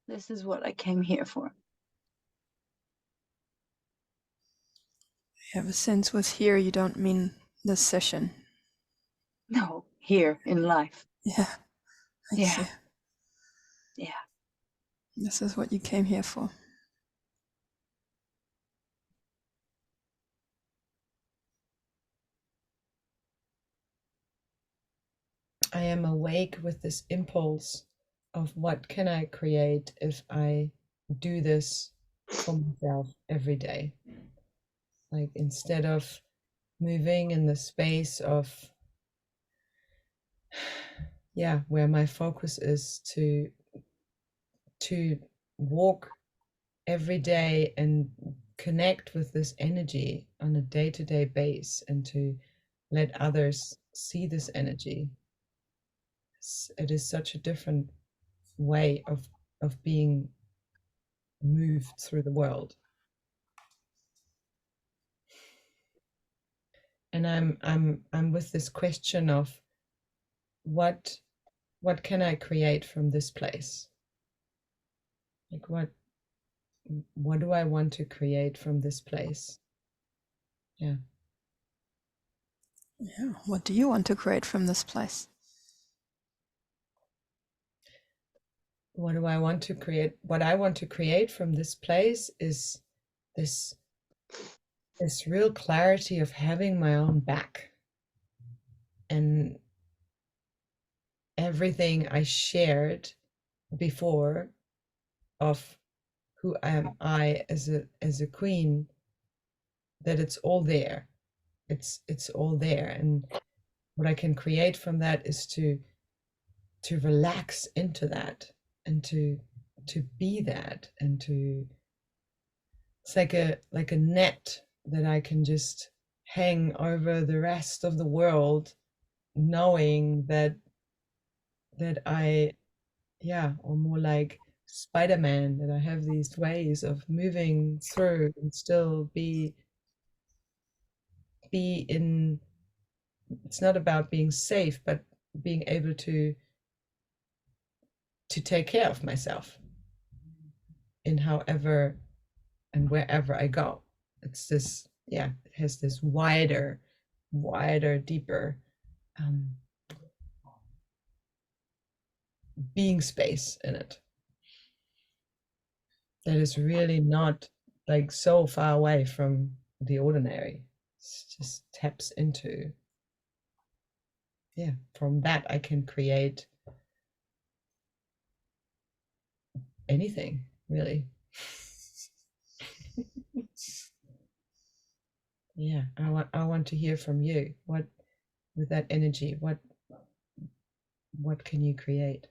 This is what I came here for. I have a sense with here you don't mean this session. No, here in life. Yeah. I see. Yeah. This is what you came here for. I am awake with this impulse of what can I create if I do this for myself every day. Like instead of moving in the space of where my focus is to walk every day and connect with this energy on a day-to-day base and to let others see this energy. It is such a different way of being moved through the world. And I'm with this question of what can I create from this place? Like what do I want to create from this place? Yeah. What do you want to create from this place? What do I want to create? What I want to create from this place is this real clarity of having my own back and everything I shared before of who am I as a queen, that it's all there. It's all there. And what I can create from that is to relax into that, and to be that, and to, it's like a net that I can just hang over the rest of the world, knowing that I, or more like Spider-Man, that I have these ways of moving through and still be in, it's not about being safe, but being able to take care of myself in however and wherever I go. It's this, it has this wider, deeper being space in it that is really not like so far away from the ordinary. It just taps into, from that I can create anything, really. I want to hear from you. What, with that energy, what can you create?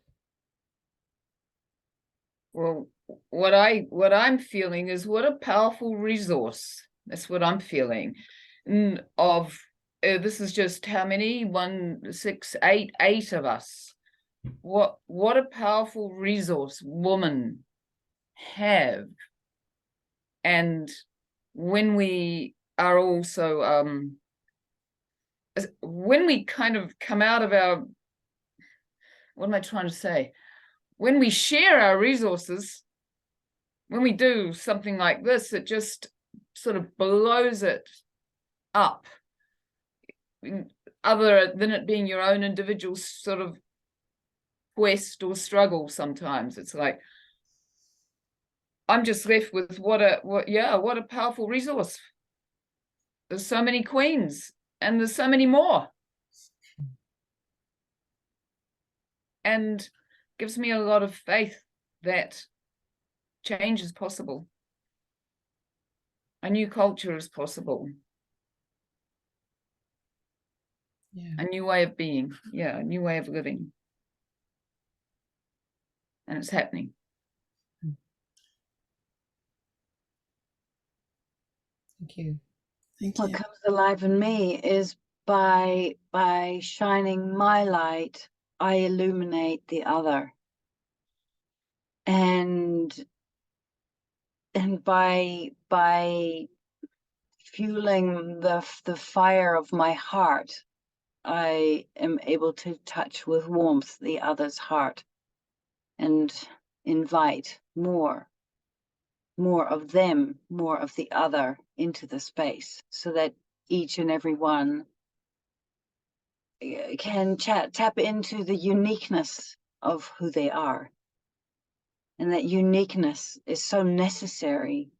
Well, what I'm feeling is, what a powerful resource. That's what I'm feeling. Of this is just how many? 1, 6, 8, 8 of us. What a powerful resource women have. And when we are also when we kind of come out of our, what am I trying to say? When we share our resources, when we do something like this, it just sort of blows it up. Other than it being your own individual sort of quest or struggle, sometimes it's like, I'm just left with what a powerful resource. There's so many queens, and there's so many more. And gives me a lot of faith that change is possible. A new culture is possible. A new way of being, a new way of living. And it's happening. Thank you. What comes alive in me is by shining my light, I illuminate the other. And by fueling the fire of my heart, I am able to touch with warmth the other's heart and invite more of them, more of the other into the space, so that each and every one can tap into the uniqueness of who they are. And that uniqueness is so necessary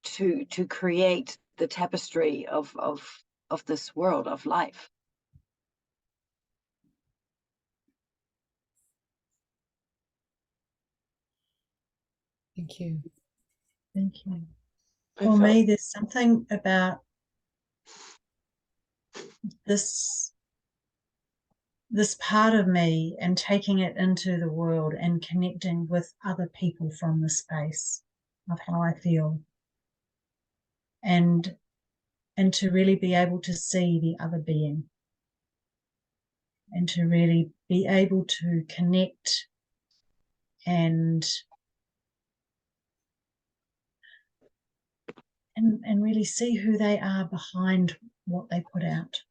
to create the tapestry of this world of life. Thank you. Thank you. For me, there's something about this part of me and taking it into the world and connecting with other people from the space of how I feel, and to really be able to see the other being, and to really be able to connect and really see who they are behind what they put out,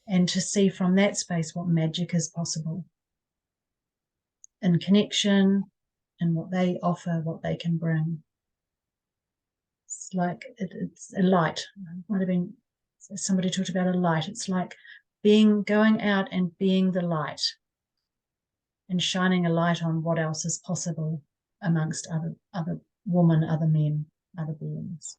and to see from that space what magic is possible in connection, and what they offer, what they can bring. It's like it's a light. Might have been, somebody talked about a light. It's like going out and being the light, and shining a light on what else is possible amongst other women, other men, other beings.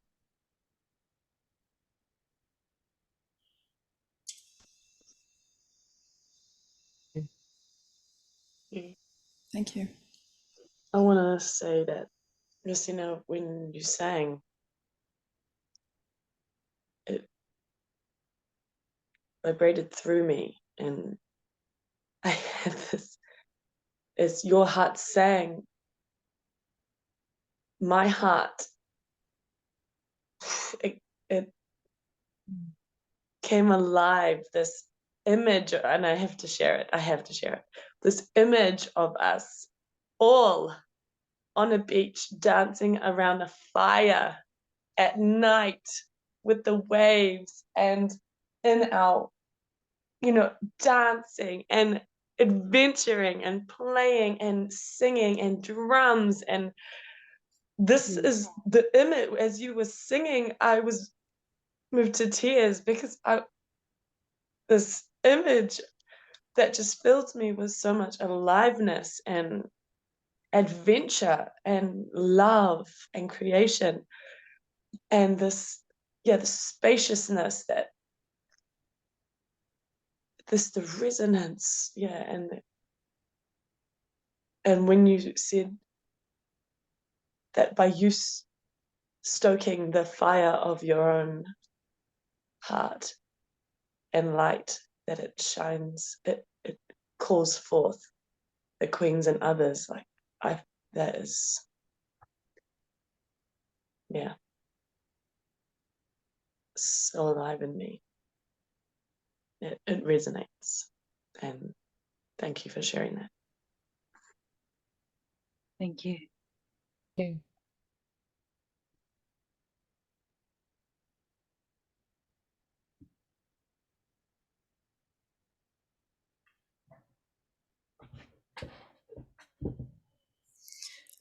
Thank you. I want to say that, Christina, when you sang, it vibrated through me, and I had this, as your heart sang, my heart, it came alive, this image, and I have to share it, this image of us all on a beach dancing around a fire at night with the waves, and in our, dancing and adventuring and playing and singing and drums. And this is the image. As you were singing, I was moved to tears because this image that just filled me with so much aliveness and adventure and love and creation, and this, the spaciousness, that the resonance, and when you said that by you stoking the fire of your own heart and light, that it shines, it calls forth the queens and others, that is, so alive in me. It resonates, and thank you for sharing that. Thank you. Thank you.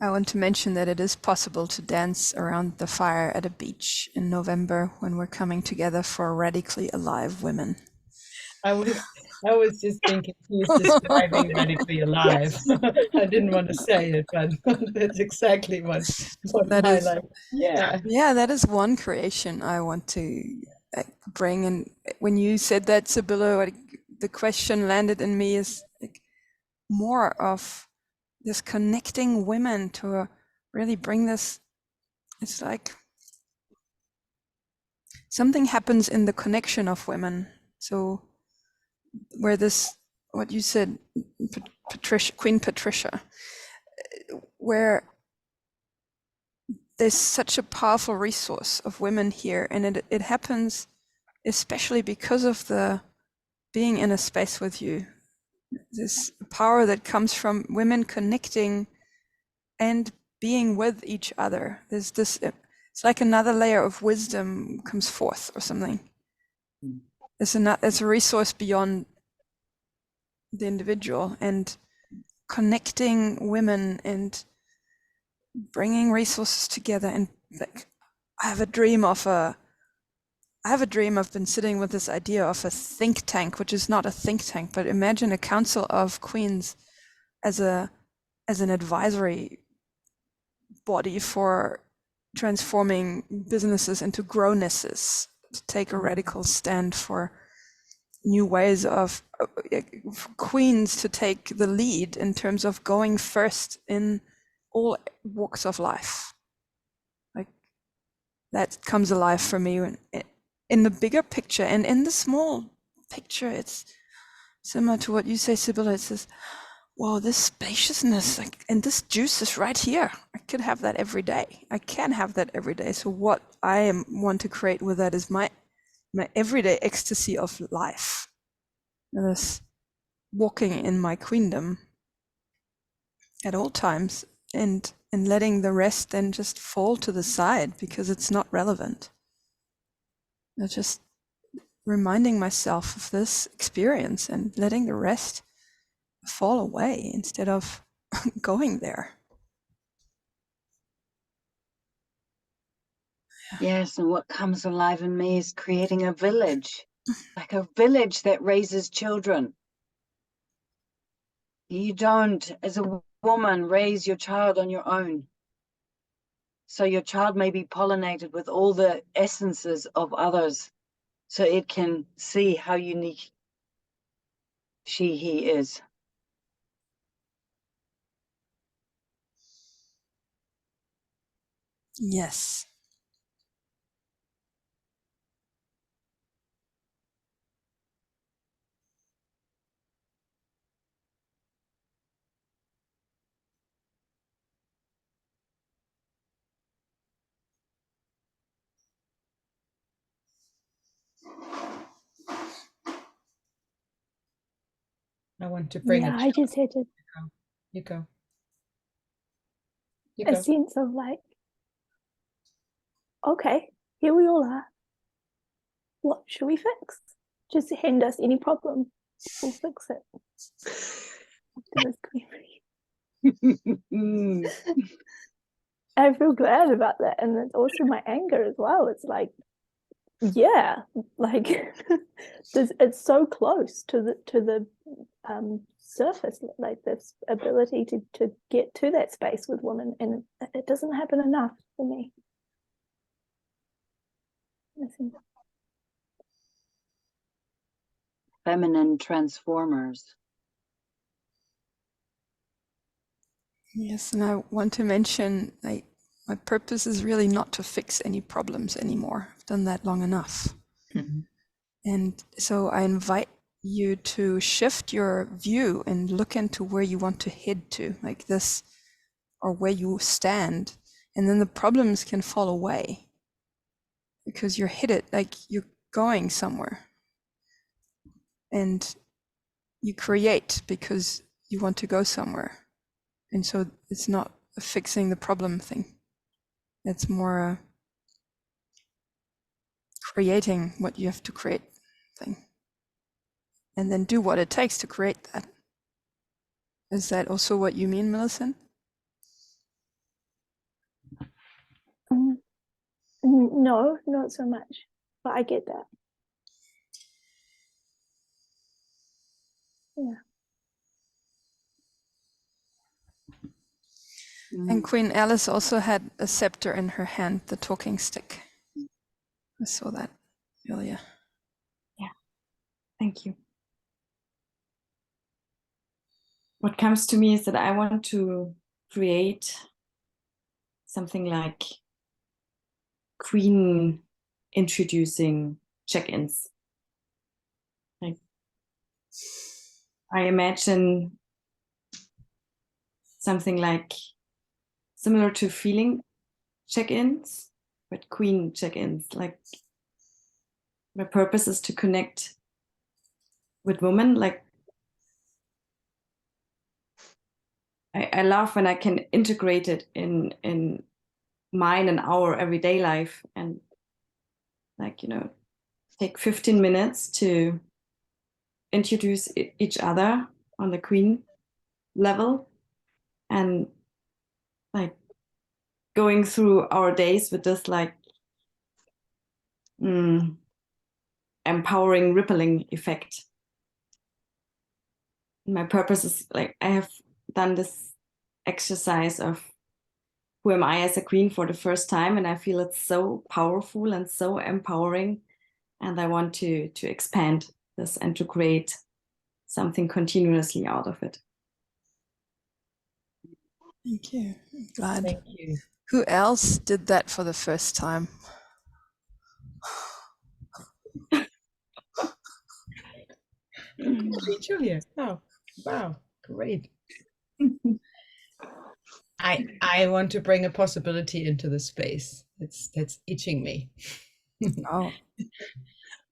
I want to mention that it is possible to dance around the fire at a beach in November when we're coming together for Radically Alive Women. I was just thinking he was describing Radically Alive. I didn't want to say it, but that's exactly what That my is, life. Yeah. Yeah, that is one creation I want to bring. And when you said that, Sibylla, the question landed in me is more of this connecting women to really bring this. It's like something happens in the connection of women. So where this, what you said, Patricia, Queen Patricia, where there's such a powerful resource of women here, and it happens especially because of the being in a space with you. This power that comes from women connecting and being with each other. There's this, it's like another layer of wisdom comes forth or something. It's a resource beyond the individual, and connecting women and bringing resources together. And like, I have a dream of I've been sitting with this idea of a think tank, which is not a think tank, but imagine a council of queens as an advisory body for transforming businesses into grownesses, to take a radical stand for new ways of queens to take the lead in terms of going first in all walks of life. Like that comes alive for me in the bigger picture, and in the small picture, it's similar to what you say, Sibylla. It says, wow, this spaciousness, and this juice is right here. I could have that every day. I can have that every day. So what I want to create with that is my everyday ecstasy of life. This walking in my queendom at all times, and letting the rest then just fall to the side because it's not relevant. Just reminding myself of this experience and letting the rest fall away instead of going there. Yes, and what comes alive in me is creating a village, like a village that raises children. You don't, as a woman, raise your child on your own. So your child may be pollinated with all the essences of others, so it can see how unique he is. Yes. I want to bring Yeah, it. I just had You go. You a go. sense of like, okay, here we all are. What should we fix? Just hand us any problem. We'll fix it. I feel glad about that. And it's also my anger as well. It's like, yeah, like it's so close to the surface, like this ability to get to that space with women, and it doesn't happen enough for me. I think. Feminine transformers. Yes, and I want to mention, like, my purpose is really not to fix any problems anymore. I've done that long enough. And so I invite you to shift your view and look into where you want to head to, like this, or where you stand. And then the problems can fall away because you're headed, like you're going somewhere. And you create because you want to go somewhere. And so it's not a fixing the problem thing. It's more a creating what you have to create thing. And then do what it takes to create that. Is that also what you mean, Millicent? No, not so much, but I get that. Yeah. And Queen Alice also had a scepter in her hand, the talking stick. I saw that earlier. Yeah, thank you. What comes to me is that I want to create something like Queen introducing check-ins. Like, I imagine something like similar to feeling check-ins, but Queen check-ins. Like, my purpose is to connect with women. Like, I love when I can integrate it in mine and our everyday life, and like, you know, take 15 minutes to introduce each other on the Queen level, and like going through our days with this like empowering rippling effect. My purpose is like, I have done this exercise of who am I as a queen for the first time, and I feel it's so powerful and so empowering, and I want to expand this and to create something continuously out of it. Thank you. I'm glad. Thank you. Who else did that for the first time? Julia. Oh, wow, great. I want to bring a possibility into the space. That's itching me. Oh,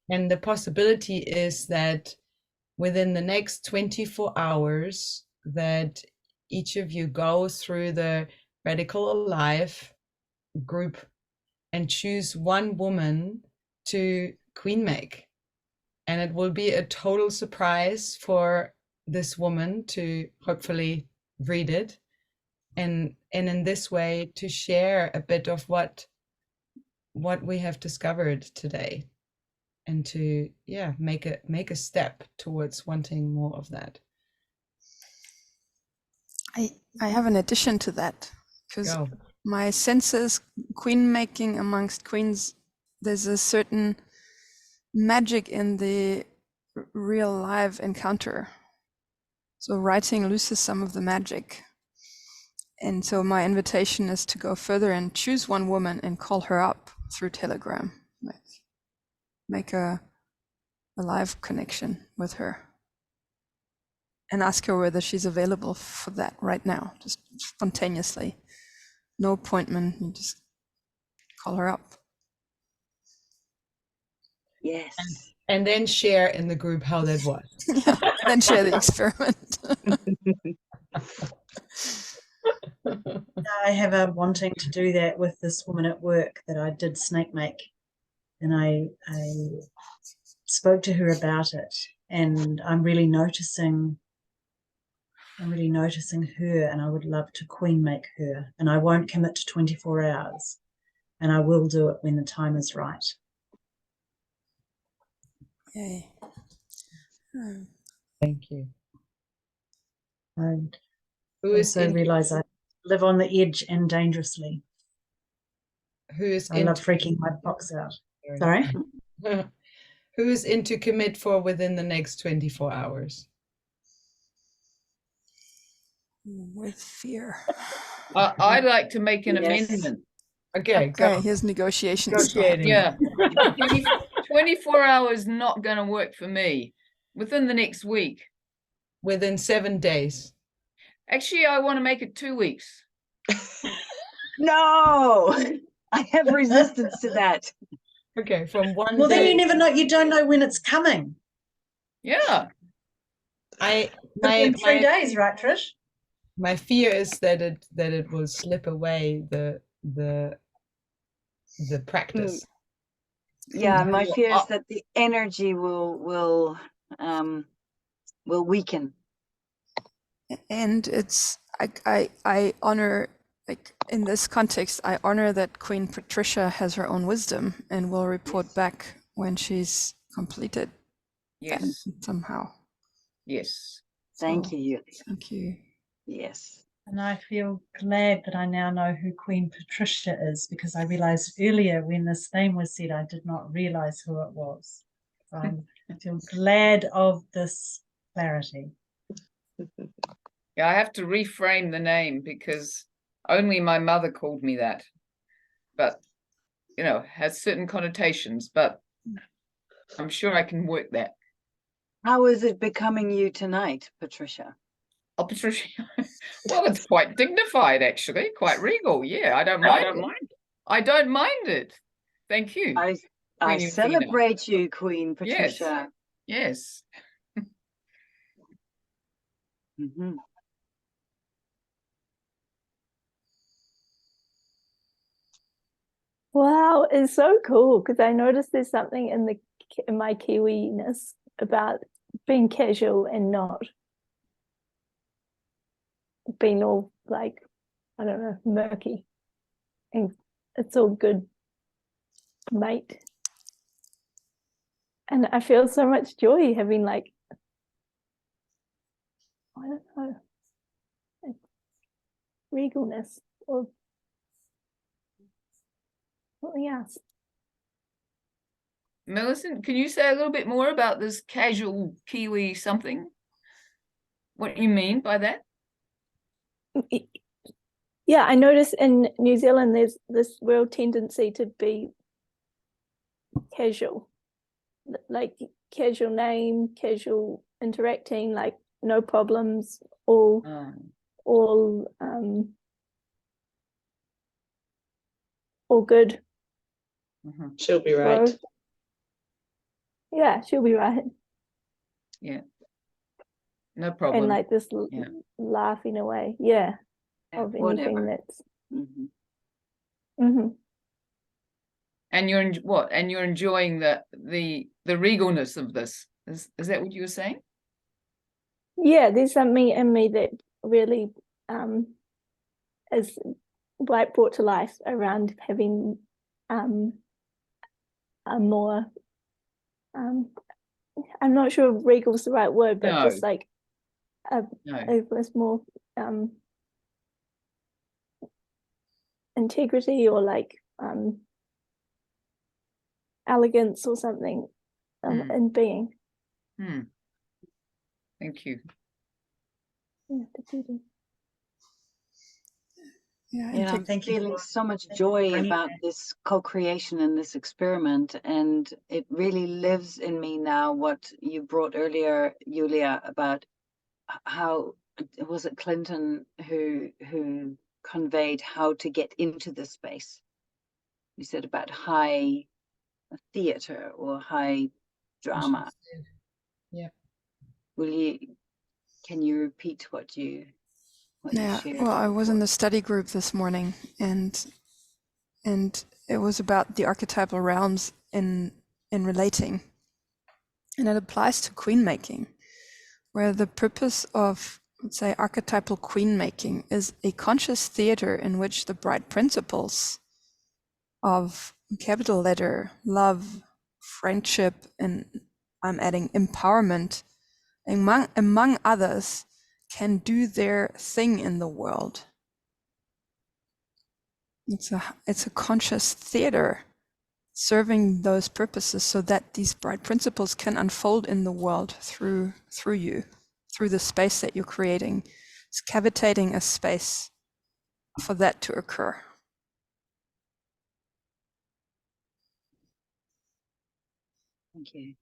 And the possibility is that within the next 24 hours, that each of you go through the Radical Alive group and choose one woman to queen make. And it will be a total surprise for this woman to hopefully read it. And in this way to share a bit of what we have discovered today, and to make a step towards wanting more of that. I have an addition to that, because my sense is queen making amongst queens, there's a certain magic in the real live encounter. So writing loses some of the magic. And so my invitation is to go further and choose one woman and call her up through Telegram. Make a live connection with her. And ask her whether she's available for that right now, just spontaneously. No appointment, you just call her up. Yes. And then share in the group how that was. Yeah, then share the experiment. I have a wanting to do that with this woman at work that I did snake make, and I spoke to her about it, and I'm really noticing her, and I would love to queen make her, and I won't commit to 24 hours, and I will do it when the time is right. Yay. Thank you. And Who is also realize I live on the edge and dangerously. I love freaking my box out. Sorry? Who is in to commit for within the next 24 hours? With fear. I'd like to make an Yes. amendment. Okay, go. Okay, here's negotiations. Negotiating. Yeah. 24 hours not going to work for me. Within the next week. Within 7 days. Actually, I want to make it 2 weeks. No, I have resistance to that. Okay, from one Well, then day. you never know. You don't know when it's coming. Yeah. In 3 days, right, Trish? My fear is that it will slip away the practice. Yeah, my fear is that the energy will weaken. And it's I honor, like in this context, I honor that Queen Patricia has her own wisdom and will report back when she's completed. Yes. Somehow. Yes. Thank you, Julia. Thank you. Yes. And I feel glad that I now know who Queen Patricia is, because I realized earlier when this name was said, I did not realize who it was. So I feel glad of this clarity. Yeah, I have to reframe the name because only my mother called me that. But, you know, has certain connotations, but I'm sure I can work that. How is it becoming you tonight, Patricia? Oh, Patricia. Well, it's quite dignified, actually, quite regal. Yeah, I don't mind. I don't mind it. Thank you. I Queen celebrate you, Queen Patricia. Yes. Mm-hmm. Wow, it's so cool because I noticed there's something in my Kiwi-ness about being casual and not being all like, I don't know, murky. And it's all good, mate. And I feel so much joy having like, I don't know, like regalness or something else. Millicent, can you say a little bit more about this casual Kiwi something? What you mean by that? Yeah, I notice in New Zealand there's this real tendency to be casual, like casual name, casual interacting, like no problems, all good. She'll be right. Growth. Yeah, she'll be right. Yeah. No problem. And like this laughing away, yeah, of anything that's. And you're what? And you're enjoying the regalness of this. Is that what you were saying? Yeah, there's something in me that really is like brought to life around having a more I'm not sure if regal is the right word, but just like it was more integrity or like elegance or something in being. Thank you. Yeah, the beauty. Yeah, And I'm Thank you feeling for so much thank you for joy bringing about that. this co-creation and this experiment. And it really lives in me now, what you brought earlier, Julia, about how, was it Clinton who conveyed how to get into the space? You said about high theater or high drama. Yeah. Can you repeat what you yeah. shared? Well, I was in the study group this morning, and it was about the archetypal realms in relating, and it applies to queen making, where the purpose of, let's say, archetypal queen making is a conscious theater in which the bright principles of capital letter love, friendship, and I'm adding empowerment, among others, can do their thing in the world. It's a conscious theater serving those purposes so that these bright principles can unfold in the world through you, through the space that you're creating. It's cavitating a space for that to occur. Thank you.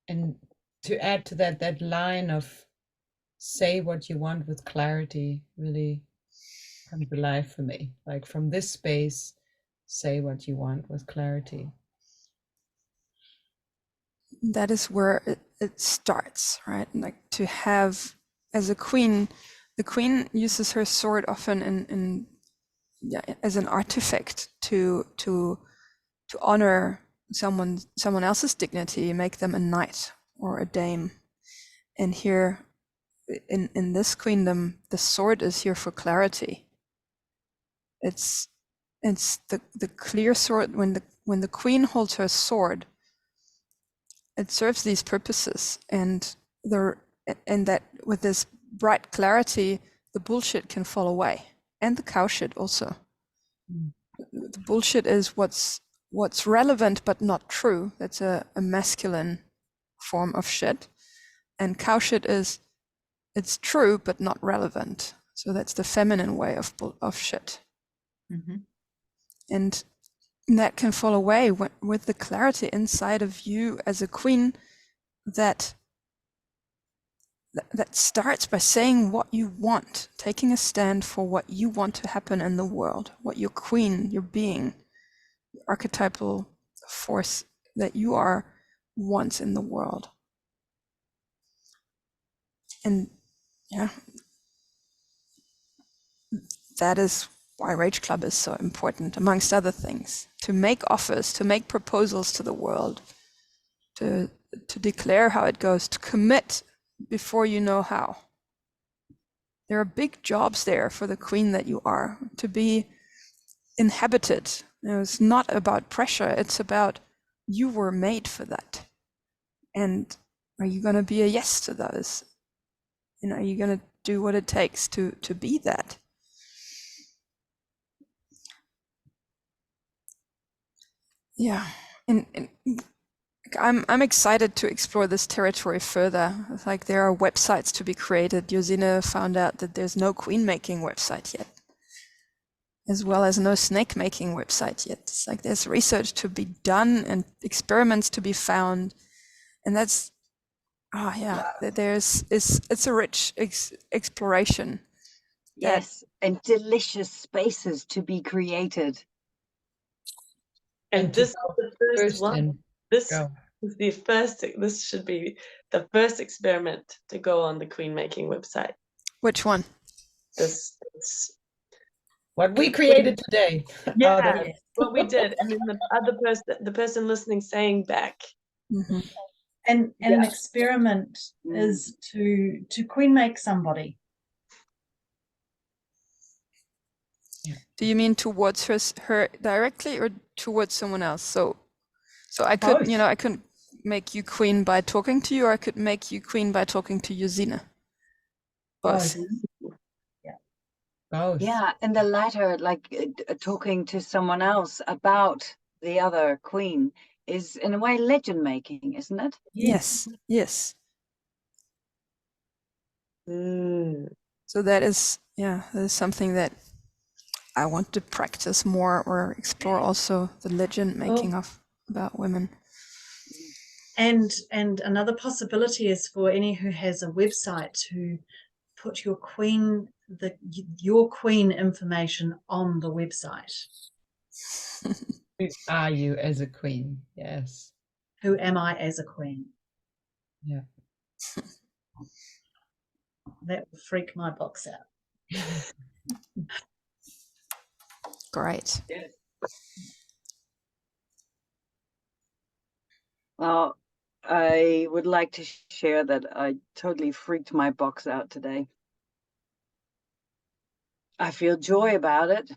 And to add to that, that line of say what you want with clarity really comes alive for me. Like from this space, say what you want with clarity. That is where it starts, right? Like to have, as a queen, the queen uses her sword often in as an artifact to honor someone else's dignity, make them a knight or a dame. And here in this queendom, the sword is here for clarity. It's the clear sword. When the queen holds her sword, it serves these purposes, and that with this bright clarity, the bullshit can fall away, and the cow shit also. The bullshit is what's relevant but not true. That's a masculine form of shit, and cow shit is, it's true but not relevant. So that's the feminine way of shit. Mm-hmm. And that can fall away with the clarity inside of you as a queen that starts by saying what you want, taking a stand for what you want to happen in the world, what your queen, your being, the archetypal force that you are wants in the world. And yeah, that is why Rage Club is so important, amongst other things, to make offers, to make proposals to the world, to declare how it goes, to commit before you know how. There are big jobs there for the queen that you are, to be inhabited. It's not about pressure, it's about you were made for that. And are you going to be a yes to those? And are you going to do what it takes to be that? Yeah, and I'm excited to explore this territory further. It's like there are websites to be created. Josine found out that there's no queen-making website yet, as well as no snake-making website yet. It's like there's research to be done and experiments to be found, and that's it's a rich exploration. Yes, and delicious spaces to be created. And this is the first one. This Go. is the first. This should be the first experiment to go on the Queen-Making website. Which one? This What we created today. Yeah, what we did, and then the person listening saying back. Mm-hmm. And an experiment is to queen make somebody. Do you mean towards her directly or towards someone else? So I could, Both. I could make you queen by talking to you, or I could make you queen by talking to Josine. Both. Both. Yeah, and the latter, like talking to someone else about the other queen, is in a way legend making, isn't it? Yes. Mm. So that is something that I want to practice more or explore also the legend making of about women. And another possibility is for any who has a website to put your queen information on the website. Who are you as a queen? Yes. Who am I as a queen? Yeah. That will freak my box out. Great. Yes. Well, I would like to share that I totally freaked my box out today. I feel joy about it,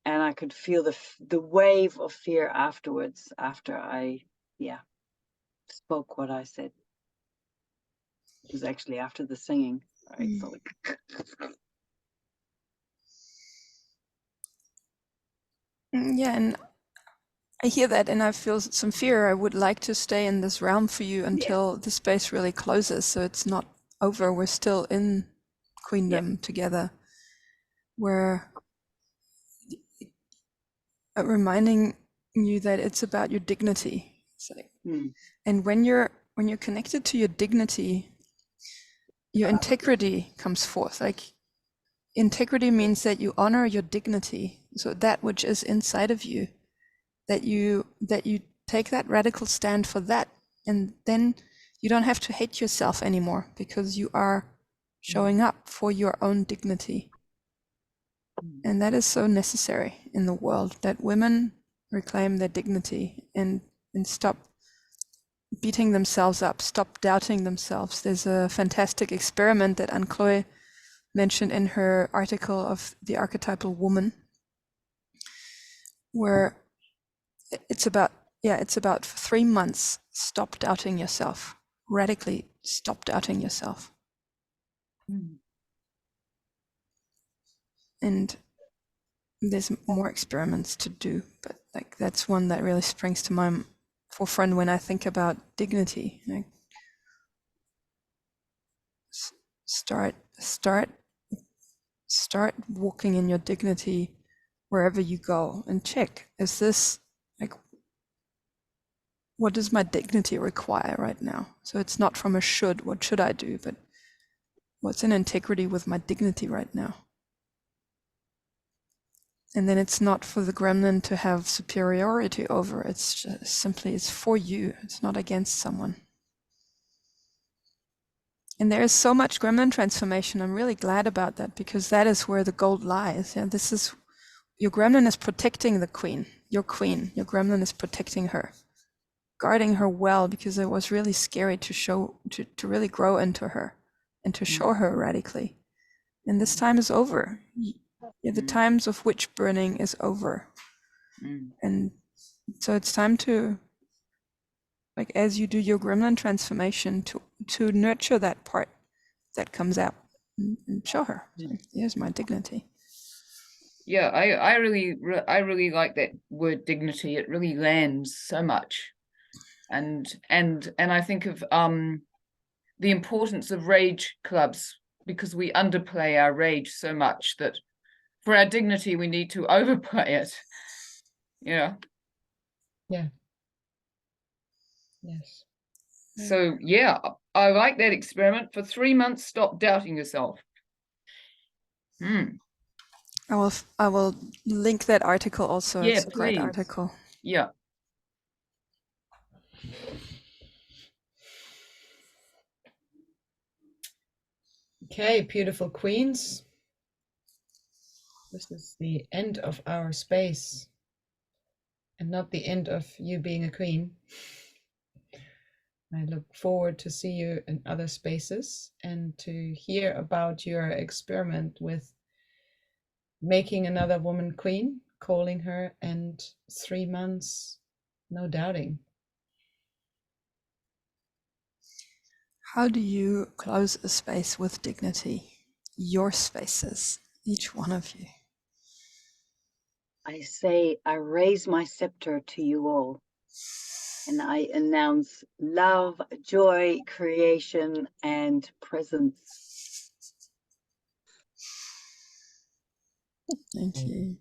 and I could feel the wave of fear afterwards, after I spoke what I said. It was actually after the singing. Right? So like Yeah, and I hear that and I feel some fear. I would like to stay in this realm for you until the space really closes, so it's not over. We're still in queendom together. We're reminding you that it's about your dignity. So, and when you're connected to your dignity, your integrity comes forth. Like, integrity means that you honor your dignity, so that which is inside of you, that you take that radical stand for that, and then you don't have to hate yourself anymore because you are showing up for your own dignity. And that is so necessary in the world, that women reclaim their dignity and stop beating themselves up, stop doubting themselves. There's a fantastic experiment that Anne-Chloe mentioned in her article of the Archetypal Woman, where it's about 3 months, stop doubting yourself, radically stop doubting yourself. And there's more experiments to do, but like that's one that really springs to my forefront when I think about dignity. Like, start walking in your dignity wherever you go, and check, is this like, what does my dignity require right now? So it's not from a should, what should I do, but what's in integrity with my dignity right now? And then it's not for the gremlin to have superiority over, it's just simply, it's for you, it's not against someone. And there is so much gremlin transformation. I'm really glad about that, because that is where the gold lies. Yeah, this is, your gremlin is protecting the queen, your gremlin is protecting her, guarding her well, because it was really scary to really grow into her and to show her radically. And this time is over. Yeah, the times of witch burning is over. And so it's time to, like, as you do your gremlin transformation, to nurture that part that comes out and show her, like, here's my dignity. Yeah, I really like that word dignity. It really lands so much. And I think of the importance of rage clubs, because we underplay our rage so much that for our dignity we need to overplay it. Yeah. Yes. So yeah, I like that experiment. For 3 months, stop doubting yourself. I will link that article also. Yeah, it's a great please. article. Yeah. Okay, beautiful queens. This is the end of our space, and not the end of you being a queen. I look forward to see you in other spaces and to hear about your experiment with making another woman queen, calling her, and 3 months, no doubting. How do you close a space with dignity? Your spaces, each one of you. I say, I raise my scepter to you all, and I announce love, joy, creation, and presence. Thank you.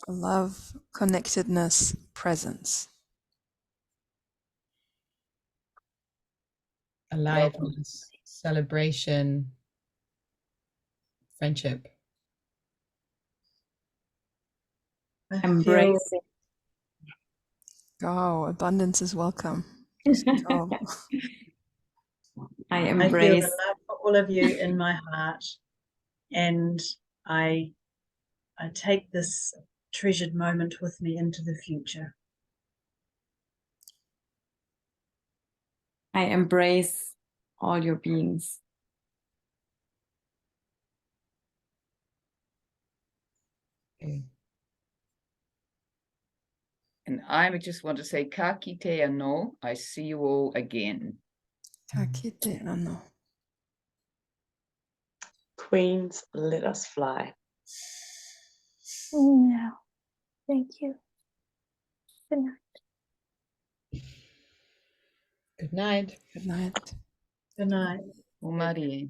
Love, connectedness, presence. Aliveness, celebration, friendship. I feel Embrace. Oh, abundance is welcome. Just go. I I feel the embrace. love for all of you in my heart, and I take this treasured moment with me into the future. I embrace all your beings. Okay. And I just want to say, ka kite anō, I see you all again. Ka kite anō. Queens, let us fly. No, thank you. Good night. Good night. Good night. Good night. O Marie.